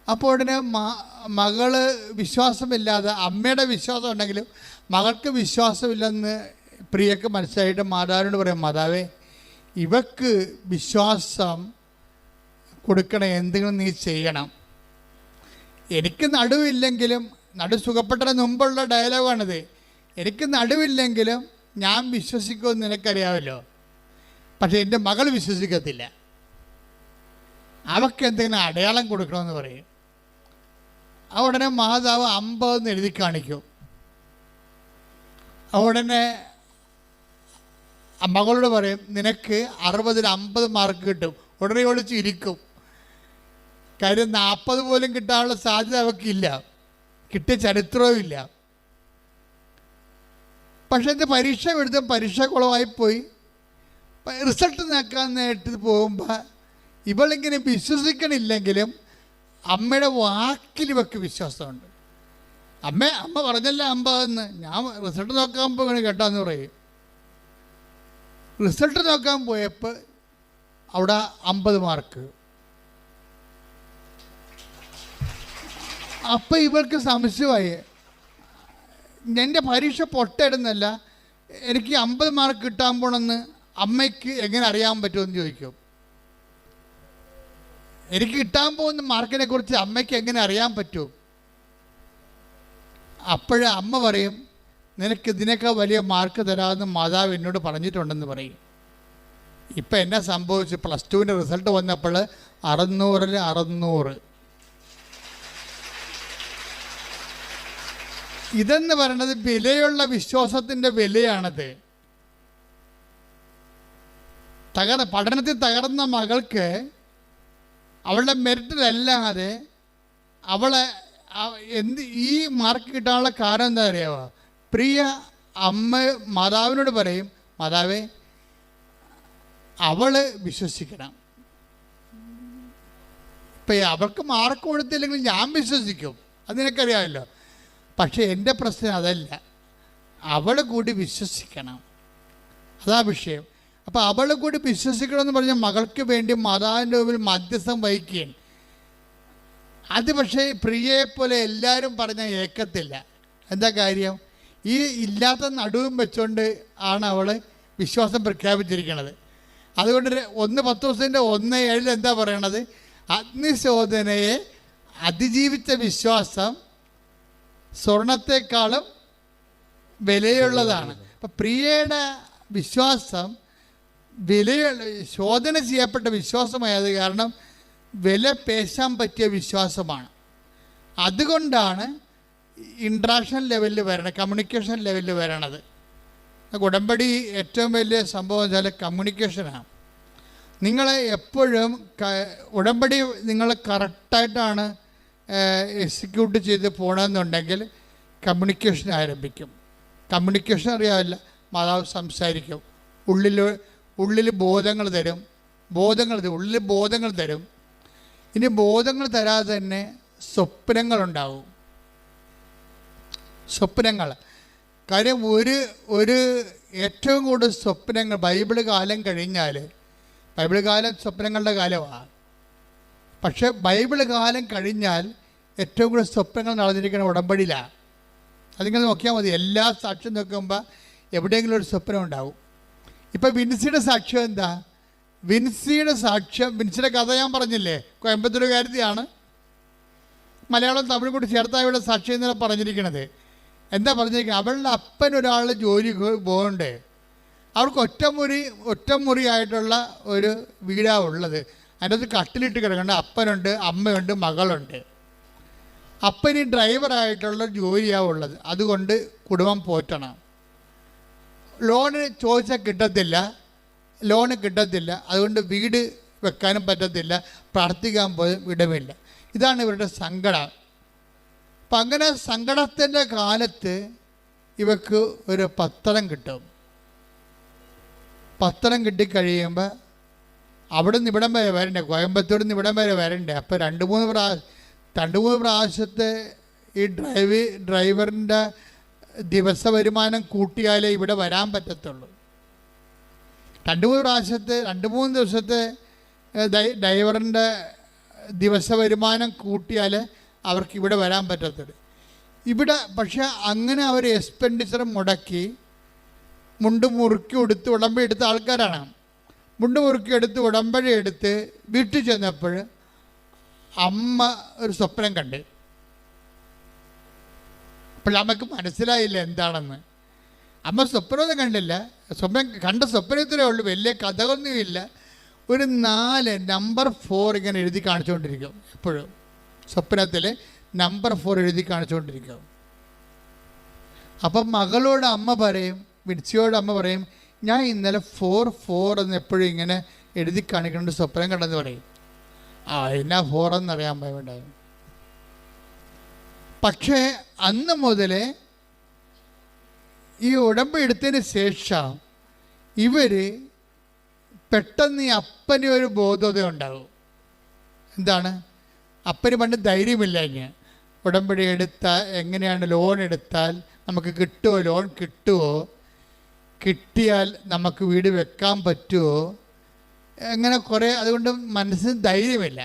അപ്പോൾ ഉടനെ മകള് വിശ്വാസമില്ലാതെ, അമ്മയുടെ വിശ്വാസം ഉണ്ടെങ്കിലും മകൾക്ക് വിശ്വാസമില്ലെന്ന് പ്രിയക്ക് മനസ്സിലായിട്ട് മാതാവിനോട് പറയും, മാതാവേ ഇവക്ക് വിശ്വാസം കൊടുക്കണം, എന്തെങ്കിലും നീ ചെയ്യണം. എനിക്ക് നടുവില്ലെങ്കിലും, സുഖപ്പെട്ടതിന് മുമ്പുള്ള ഡയലോഗാണിത്, എനിക്ക് നടുവില്ലെങ്കിലും ഞാൻ വിശ്വസിക്കുമെന്ന് നിനക്കറിയാമല്ലോ, പക്ഷെ എൻ്റെ മകൾ വിശ്വസിക്കത്തില്ല, അവൾക്ക് എന്തെങ്കിലും അടയാളം കൊടുക്കണമെന്ന് പറയും. ഉടനെ മാതാവ് 50 എഴുതി കാണിക്കും. ഉടനെ മകളോട് പറയും, നിനക്ക് 60-50 മാർക്ക് കിട്ടും. ഉടനെ ഒളിച്ച് ഇരിക്കും. കാര്യം 40 പോലും കിട്ടാനുള്ള സാധ്യത അവൾക്കില്ല, കിട്ടിയ ചരിത്രവും ഇല്ല. പക്ഷെ എൻ്റെ പരീക്ഷ എഴുതും, പരീക്ഷ കുളമായിപ്പോയി. റിസൾട്ട് നോക്കാനായിട്ട് പോകുമ്പോൾ ഇവളിങ്ങനെ വിശ്വസിക്കണില്ലെങ്കിലും അമ്മയുടെ വാക്കിൽ ഇവൾക്ക് വിശ്വാസമുണ്ട്. അമ്മ പറഞ്ഞല്ല 50 ഞാൻ റിസൾട്ട് നോക്കാൻ പോകണം കേട്ടാന്ന് പറയും. റിസൾട്ട് നോക്കാൻ പോയപ്പോൾ അവിടെ 50 മാർക്ക്. അപ്പം ഇവർക്ക് സംശയമായി, എൻ്റെ പരീക്ഷ പൊട്ടയിടുന്നല്ല, എനിക്ക് 50 മാർക്ക് കിട്ടാൻ പോണെന്ന് അമ്മയ്ക്ക് എങ്ങനെ അറിയാൻ പറ്റുമെന്ന് ചോദിക്കും. എനിക്ക് കിട്ടാൻ പോകുന്ന മാർക്കിനെ കുറിച്ച് അമ്മയ്ക്ക് എങ്ങനെ അറിയാൻ പറ്റും? അപ്പോഴേ അമ്മ പറയും, നിനക്ക് ഇതിനേക്കാൾ വലിയ മാർക്ക് തരാമെന്ന് മാതാവ് എന്നോട് പറഞ്ഞിട്ടുണ്ടെന്ന് പറയും. ഇപ്പം എന്നാ സംഭവിച്ചു? +2 റിസൾട്ട് വന്നപ്പോൾ 600-ൽ 600. ഇതെന്ന് പറയുന്നത് വിലയുള്ള വിശ്വാസത്തിൻ്റെ വിലയാണത്. പഠനത്തിൽ തകർന്ന മകൾക്ക് അവളുടെ മെറിറ്റിലല്ലാതെ അവളെ ഈ മാർക്ക് കിട്ടാനുള്ള കാരണം എന്താ അറിയാമോ? പ്രിയ അമ്മ മാതാവിനോട് പറയും, മാതാവേ അവൾ വിശ്വസിക്കണം. ഇപ്പം അവൾക്ക് മാർക്ക് കൊടുത്തില്ലെങ്കിൽ ഞാൻ വിശ്വസിക്കും, അത് നിനക്കറിയാമല്ലോ. പക്ഷേ എൻ്റെ പ്രശ്നം അതല്ല, അവൾ കൂടി വിശ്വസിക്കണം, അതാ വിഷയം. അപ്പോൾ അവൾ കൂടി വിശ്വസിക്കണമെന്ന് പറഞ്ഞാൽ മകൾക്ക് വേണ്ടി മാതാവിൻ്റെ മുമ്പിൽ മധ്യസ്ഥം വഹിക്കുകയാണ്. അത് പക്ഷേ പ്രിയയെപ്പോലെ എല്ലാവരും പറഞ്ഞാൽ ഏക്കത്തില്ല. എന്താ കാര്യം? ഈ ഇല്ലാത്ത നടുവും വെച്ചുകൊണ്ട് ആണ് അവൾ വിശ്വാസം പ്രഖ്യാപിച്ചിരിക്കുന്നത്. അതുകൊണ്ട് 1 പത്രോസിൻ്റെ 1:7 എന്താ പറയണത്? അഗ്നിശോധനയെ അതിജീവിച്ച വിശ്വാസം സ്വർണത്തെക്കാളും വിലയുള്ളതാണ്. അപ്പം പ്രിയയുടെ വിശ്വാസം ശോധന ചെയ്യപ്പെട്ട വിശ്വാസമായത് കാരണം വില പേശാൻ പറ്റിയ വിശ്വാസമാണ്. അതുകൊണ്ടാണ് ഇൻട്രാക്ഷൻ ലെവലിൽ വരണം, കമ്മ്യൂണിക്കേഷൻ ലെവലിൽ വരണത്. ഉടമ്പടി ഏറ്റവും വലിയ സംഭവം വെച്ചാൽ കമ്മ്യൂണിക്കേഷനാണ്. നിങ്ങളെ എപ്പോഴും ഉടമ്പടി നിങ്ങൾ കറക്റ്റായിട്ടാണ് എക്സിക്യൂട്ട് ചെയ്ത് പോകണമെന്നുണ്ടെങ്കിൽ കമ്മ്യൂണിക്കേഷൻ ആരംഭിക്കും. കമ്മ്യൂണിക്കേഷൻ അറിയാമല്ല, മാതാവ് സംസാരിക്കും, ഉള്ളിൽ ബോധങ്ങൾ തരും, ഉള്ളിൽ ബോധങ്ങൾ തരും. ഇനി ബോധങ്ങൾ തരാതെ തന്നെ സ്വപ്നങ്ങളുണ്ടാവും. സ്വപ്നങ്ങൾ കാര്യം ഒരു ഏറ്റവും കൂടുതൽ സ്വപ്നങ്ങൾ ബൈബിൾ കാലം കഴിഞ്ഞാൽ, ബൈബിൾ കാലം സ്വപ്നങ്ങളുടെ കാലമാണ്. പക്ഷേ ബൈബിൾ കാലം കഴിഞ്ഞാൽ ഏറ്റവും കൂടുതൽ സ്വപ്നങ്ങൾ നടന്നിരിക്കുന്ന ഉടമ്പടിയിലാണ്. അതിങ്ങനെ നോക്കിയാൽ മതി. എല്ലാ സാക്ഷ്യം നോക്കുമ്പോൾ എവിടെയെങ്കിലും ഒരു സ്വപ്നം ഉണ്ടാവും. ഇപ്പം വിൻസിയുടെ സാക്ഷ്യം എന്താ? വിൻസിയുടെ കഥ ഞാൻ പറഞ്ഞില്ലേ, കോയമ്പത്തൂരുകാരത്തിയാണ്. മലയാളം തമിഴും കൂടി ചേർത്താണ് ഇവിടെ സാക്ഷ്യം ഇന്നലെ പറഞ്ഞിരിക്കണത്. എന്താ പറഞ്ഞിരിക്കുന്നത്? അവളുടെ അപ്പൻ ഒരാൾ ജോലി പോകണ്ടേ, അവൾക്ക് ഒറ്റമുറിയായിട്ടുള്ള ഒരു വീടാണ് ഉള്ളത്. അതിൻ്റെ അകത്ത് കട്ടിലിട്ട് കിടക്കേണ്ട അപ്പനുണ്ട്, അമ്മയുണ്ട്, മകളുണ്ട്. അപ്പന് ഡ്രൈവറായിട്ടുള്ള ജോലിയാണ് ഉള്ളത്. അതുകൊണ്ട് കുടുംബം പോറ്റണം. ലോണ് ചോദിച്ചാൽ കിട്ടത്തില്ല, അതുകൊണ്ട് വീട് വെക്കാനും പറ്റത്തില്ല, പ്രാർത്ഥിക്കാൻ പോലും ഇടമില്ല. ഇതാണ് ഇവരുടെ സങ്കടം. അപ്പം അങ്ങനെ സങ്കടത്തിൻ്റെ കാലത്ത് ഇവക്ക് ഒരു പത്രം കിട്ടും. പത്രം കിട്ടിക്കഴിയുമ്പോൾ അവിടെ നിന്ന് ഇവിടം വരെ വരണ്ടേ, കോയമ്പത്തൂരിൽ നിന്ന് ഇവിടം വരെ വരണ്ടേ. അപ്പോൾ 2-3 പ്രാവശ്യത്തെ ഈ ഡ്രൈവറിൻ്റെ ദിവസ വരുമാനം കൂട്ടിയാലേ ഇവിടെ വരാൻ പറ്റത്തുള്ളൂ. 2-3 ദിവസത്തെ ഡ്രൈവറിൻ്റെ ദിവസ വരുമാനം കൂട്ടിയാൽ അവർക്ക് ഇവിടെ വരാൻ പറ്റത്തുള്ളൂ. ഇവിടെ പക്ഷേ അങ്ങനെ അവർ എക്സ്പെൻഡിച്ചർ മുടക്കി മുണ്ട് മുറുക്കി എടുത്ത് ഉടമ്പടി എടുത്ത ആൾക്കാരാണ്. മുണ്ട് മുറുക്കി എടുത്ത് ഉടമ്പടി എടുത്ത് വീട്ടിൽ ചെന്നപ്പോൾ അമ്മ ഒരു സ്വപ്നം കണ്ട്. അപ്പോൾ നമുക്ക് മനസ്സിലായില്ല എന്താണെന്ന്. അമ്മ സ്വപ്നമൊന്നും കണ്ടില്ല, കണ്ട സ്വപ്നത്തിലേ ഉള്ളൂ, വലിയ കഥകളൊന്നുമില്ല. ഒരു 4 നമ്പർ 4 ഇങ്ങനെ എഴുതി കാണിച്ചുകൊണ്ടിരിക്കും. എപ്പോഴും സ്വപ്നത്തിൽ നമ്പർ 4 എഴുതി കാണിച്ചുകൊണ്ടിരിക്കും. അപ്പം മകളോട് അമ്മ പറയും, വിൻസിയോട് അമ്മ പറയും, ഞാൻ ഇന്നലെ 4 എന്ന് എപ്പോഴും ഇങ്ങനെ എഴുതി കാണിക്കേണ്ട സ്വപ്നം കണ്ടെന്ന് പറയും. എന്നാ ഫോറെന്നറിയാൻ പോയി. പക്ഷേ അന്ന് മുതൽ ഈ ഉടമ്പടി എടുത്തതിന് ശേഷം ഇവർ പെട്ടെന്ന് ഈ അപ്പന് ഒരു ബോധത ഉണ്ടാകും. എന്താണ്? അപ്പന് പണ്ട് ധൈര്യമില്ല. ഇനി ഉടമ്പടി എടുത്താൽ എങ്ങനെയാണ്, ലോൺ എടുത്താൽ നമുക്ക് കിട്ടുമോ, ലോൺ കിട്ടുമോ, കിട്ടിയാൽ നമുക്ക് വീട് വെക്കാൻ പറ്റുമോ, അങ്ങനെ കുറേ. അതുകൊണ്ട് മനസ്സിന് ധൈര്യമില്ല.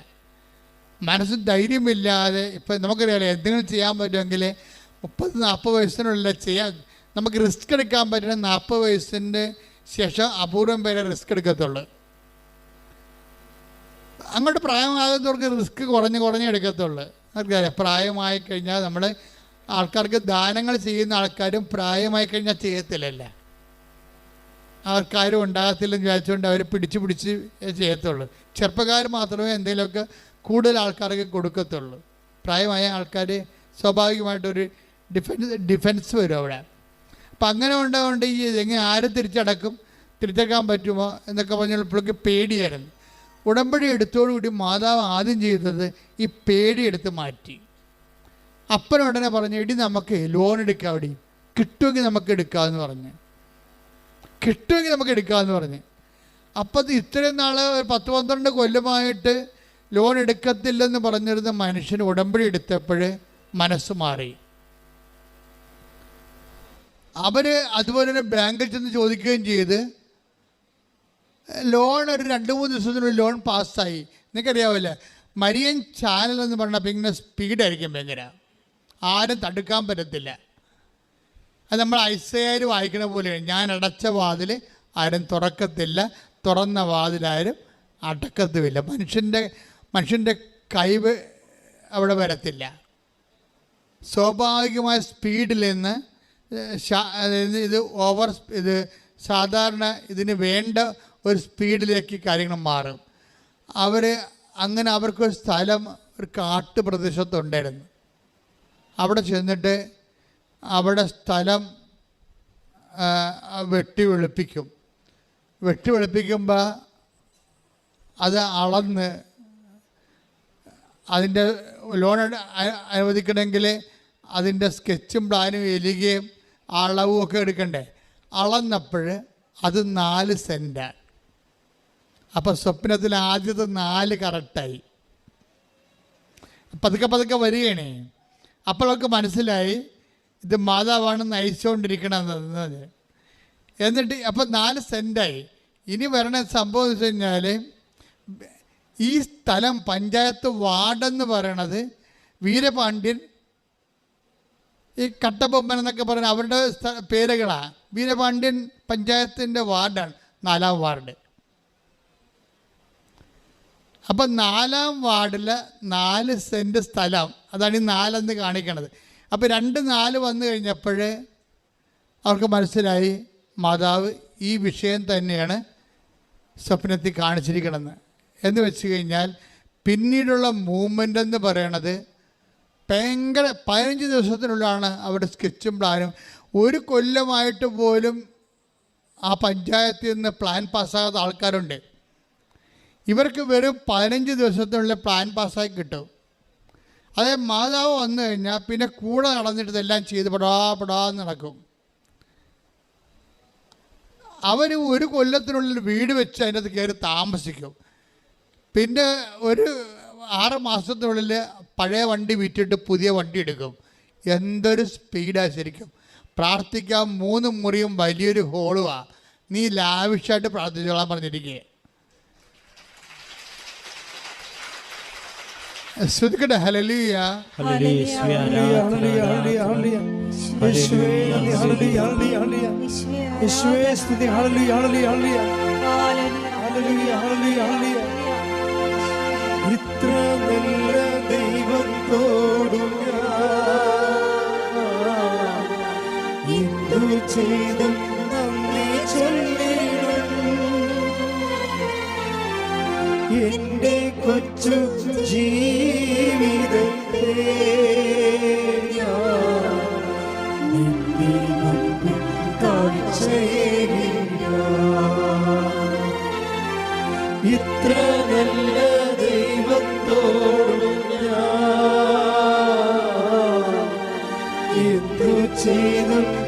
മനസ്സിന് ധൈര്യമില്ലാതെ ഇപ്പം നമുക്കറിയാമല്ലോ, എന്തെങ്കിലും ചെയ്യാൻ പറ്റുമെങ്കിൽ 30-40 വയസ്സിനുള്ളിൽ ചെയ്യാൻ. നമുക്ക് റിസ്ക് എടുക്കാൻ പറ്റുന്ന 40 വയസ്സിൻ്റെ ശേഷം അപൂർവം പേരെ റിസ്ക് എടുക്കത്തുള്ളൂ. അങ്ങോട്ട് പ്രായമാകുന്നവർക്ക് റിസ്ക് കുറഞ്ഞ് എടുക്കത്തുള്ളൂ. നമുക്കറിയാം, പ്രായമായി കഴിഞ്ഞാൽ നമ്മൾ ആൾക്കാർക്ക് ദാനങ്ങൾ ചെയ്യുന്ന ആൾക്കാരും പ്രായമായി കഴിഞ്ഞാൽ ചെയ്യത്തില്ലല്ല. അവർക്കാരും ഉണ്ടാകത്തില്ലെന്ന് വിചാരിച്ചുകൊണ്ട് അവർ പിടിച്ച് ചെയ്യത്തുള്ളൂ. ചെറുപ്പക്കാർ മാത്രമേ എന്തെങ്കിലുമൊക്കെ കൂടുതൽ ആൾക്കാർക്ക് കൊടുക്കത്തുള്ളൂ. പ്രായമായ ആൾക്കാർ സ്വാഭാവികമായിട്ടൊരു ഡിഫൻസ് വരും അവിടെ. അപ്പം അങ്ങനെ ഉണ്ടാകൊണ്ട് ഈ എങ്ങനെ ആരും തിരിച്ചടക്കാൻ പറ്റുമോ എന്നൊക്കെ പറഞ്ഞപ്പോഴേക്ക് പേടിയായിരുന്നു. ഉടമ്പടി എടുത്തോടുകൂടി മാതാവ് ആദ്യം ചെയ്തത് ഈ പേടി എടുത്ത് മാറ്റി. അപ്പനുടനെ പറഞ്ഞു, ഇടി നമുക്ക് ലോൺ എടുക്കാം, അവിടെ കിട്ടുമെങ്കിൽ നമുക്ക് എടുക്കാമെന്ന് പറഞ്ഞ്. അപ്പം ഇത്രയും നാൾ 10-12 കൊല്ലമായിട്ട് ലോൺ എടുക്കത്തില്ലെന്ന് പറഞ്ഞിരുന്ന മനുഷ്യൻ ഉടമ്പടി എടുത്തപ്പോൾ മനസ്സ് മാറി. അവർ അതുപോലെ തന്നെ ബാങ്കിൽ ചെന്ന് ചോദിക്കുകയും ചെയ്ത് ലോൺ ഒരു 2-3 ദിവസത്തിനുള്ളിൽ ലോൺ പാസ്സായി. നിങ്ങൾക്കറിയാവില്ല, മരിയൻ ചാനൽ എന്ന് പറഞ്ഞാൽ ഇങ്ങനെ സ്പീഡായിരിക്കും ഭയങ്കര, ആരും തടുക്കാൻ പറ്റത്തില്ല. അത് നമ്മൾ ഐസയാർ വായിക്കണ പോലെയാണ്. ഞാൻ അടച്ച വാതിൽ ആരും തുറക്കത്തില്ല, തുറന്ന വാതിലാരും അടക്കത്തുമില്ല. മനുഷ്യൻ്റെ കഴിവ് അവിടെ വരത്തില്ല. സ്വാഭാവികമായ സ്പീഡിൽ നിന്ന് ഇത് സാധാരണ ഇതിന് വേണ്ട ഒരു സ്പീഡിലേക്ക് കാര്യങ്ങൾ മാറും. അങ്ങനെ അവർക്കൊരു സ്ഥലം ഒരു കാട്ടുപ്രദേശത്തുണ്ടായിരുന്നു. അവിടെ ചെന്നിട്ട് അവിടെ സ്ഥലം വെട്ടിവെളുപ്പിക്കുമ്പോൾ അത് അളന്ന് അതിൻ്റെ ലോൺ അനുവദിക്കണമെങ്കിൽ അതിൻ്റെ സ്കെച്ചും പ്ലാനും എഴുതുകയും അളവും ഒക്കെ എടുക്കണ്ടേ. അളന്നപ്പോൾ അത് 4 സെൻറ്റാണ്. അപ്പോൾ സ്വപ്നത്തിൽ ആദ്യത്തെ 4 കറക്റ്റായി. പതുക്കെ വരികയാണേ. അപ്പോൾ അവർക്ക് മനസ്സിലായി ഇത് മാതാവാണ് നയിച്ചുകൊണ്ടിരിക്കണമെന്നത്. എന്നിട്ട് അപ്പം 4 സെൻറ്റായി. ഇനി വരണ സംഭവം എന്ന് വെച്ച് കഴിഞ്ഞാൽ, ഈ സ്ഥലം പഞ്ചായത്ത് വാർഡെന്ന് പറയണത് വീരപാണ്ഡ്യൻ, ഈ കട്ടബൊമ്മൻ എന്നൊക്കെ പറയുന്ന അവരുടെ പേരുകളാണ്. വീരപാണ്ഡ്യൻ പഞ്ചായത്തിൻ്റെ വാർഡാണ് 4-ാം വാർഡ്. അപ്പം 4-ാം വാർഡിൽ 4 സെൻറ്റ് സ്ഥലം, അതാണ് ഈ 4 കാണിക്കണത്. അപ്പോൾ 2-4 വന്നു കഴിഞ്ഞപ്പോൾ അവർക്ക് മനസ്സിലായി മാതാവ് ഈ വിഷയം തന്നെയാണ് സ്വപ്നത്തിൽ കാണിച്ചിരിക്കണമെന്ന്. എന്ന് വെച്ച് കഴിഞ്ഞാൽ പിന്നീടുള്ള മൂവ്മെൻ്റ് എന്ന് പറയണത് ഭയങ്കര 15 ദിവസത്തിനുള്ളിലാണ് അവിടെ സ്കെച്ചും പ്ലാനും. 1 കൊല്ലമായിട്ട് പോലും ആ പഞ്ചായത്തിൽ നിന്ന് പ്ലാൻ പാസ്സാകാത്ത ആൾക്കാരുണ്ട്. ഇവർക്ക് വെറും 15 ദിവസത്തിനുള്ളിൽ പ്ലാൻ പാസ്സായി കിട്ടും. അതേ മാതാവ് വന്നു കഴിഞ്ഞാൽ പിന്നെ കൂടെ നടന്നിട്ട് ഇതെല്ലാം ചെയ്ത് പെടാന്ന് നടക്കും. അവർ 1 കൊല്ലത്തിനുള്ളിൽ വീട് വെച്ച് അതിനകത്ത് കയറി താമസിക്കും. പിന്നെ ഒരു 6 മാസത്തിനുള്ളിൽ പഴയ വണ്ടി വിറ്റിട്ട് പുതിയ വണ്ടി എടുക്കും. എന്തൊരു സ്പീഡാണ് ശരിക്കും. പ്രാർത്ഥിക്കാൻ 3 മുറിയും വലിയൊരു ഹോളുമാണ്. നീ ലാവിഷായിട്ട് പ്രാർത്ഥിച്ചോളാൻ പറഞ്ഞിരിക്കുക. ശ്രുതിക്കട്ടെ. ഹല്ലേലൂയ, ഇത്ര നല്ല ദൈവത്തോടും എന്തു ചെയ്തും നന്ദി ചൊല്ലിടും. എന്റെ കൊച്ചു ജീവിതത്തെ ഇത്ര നല്ല ദൈവം ചെയ്തും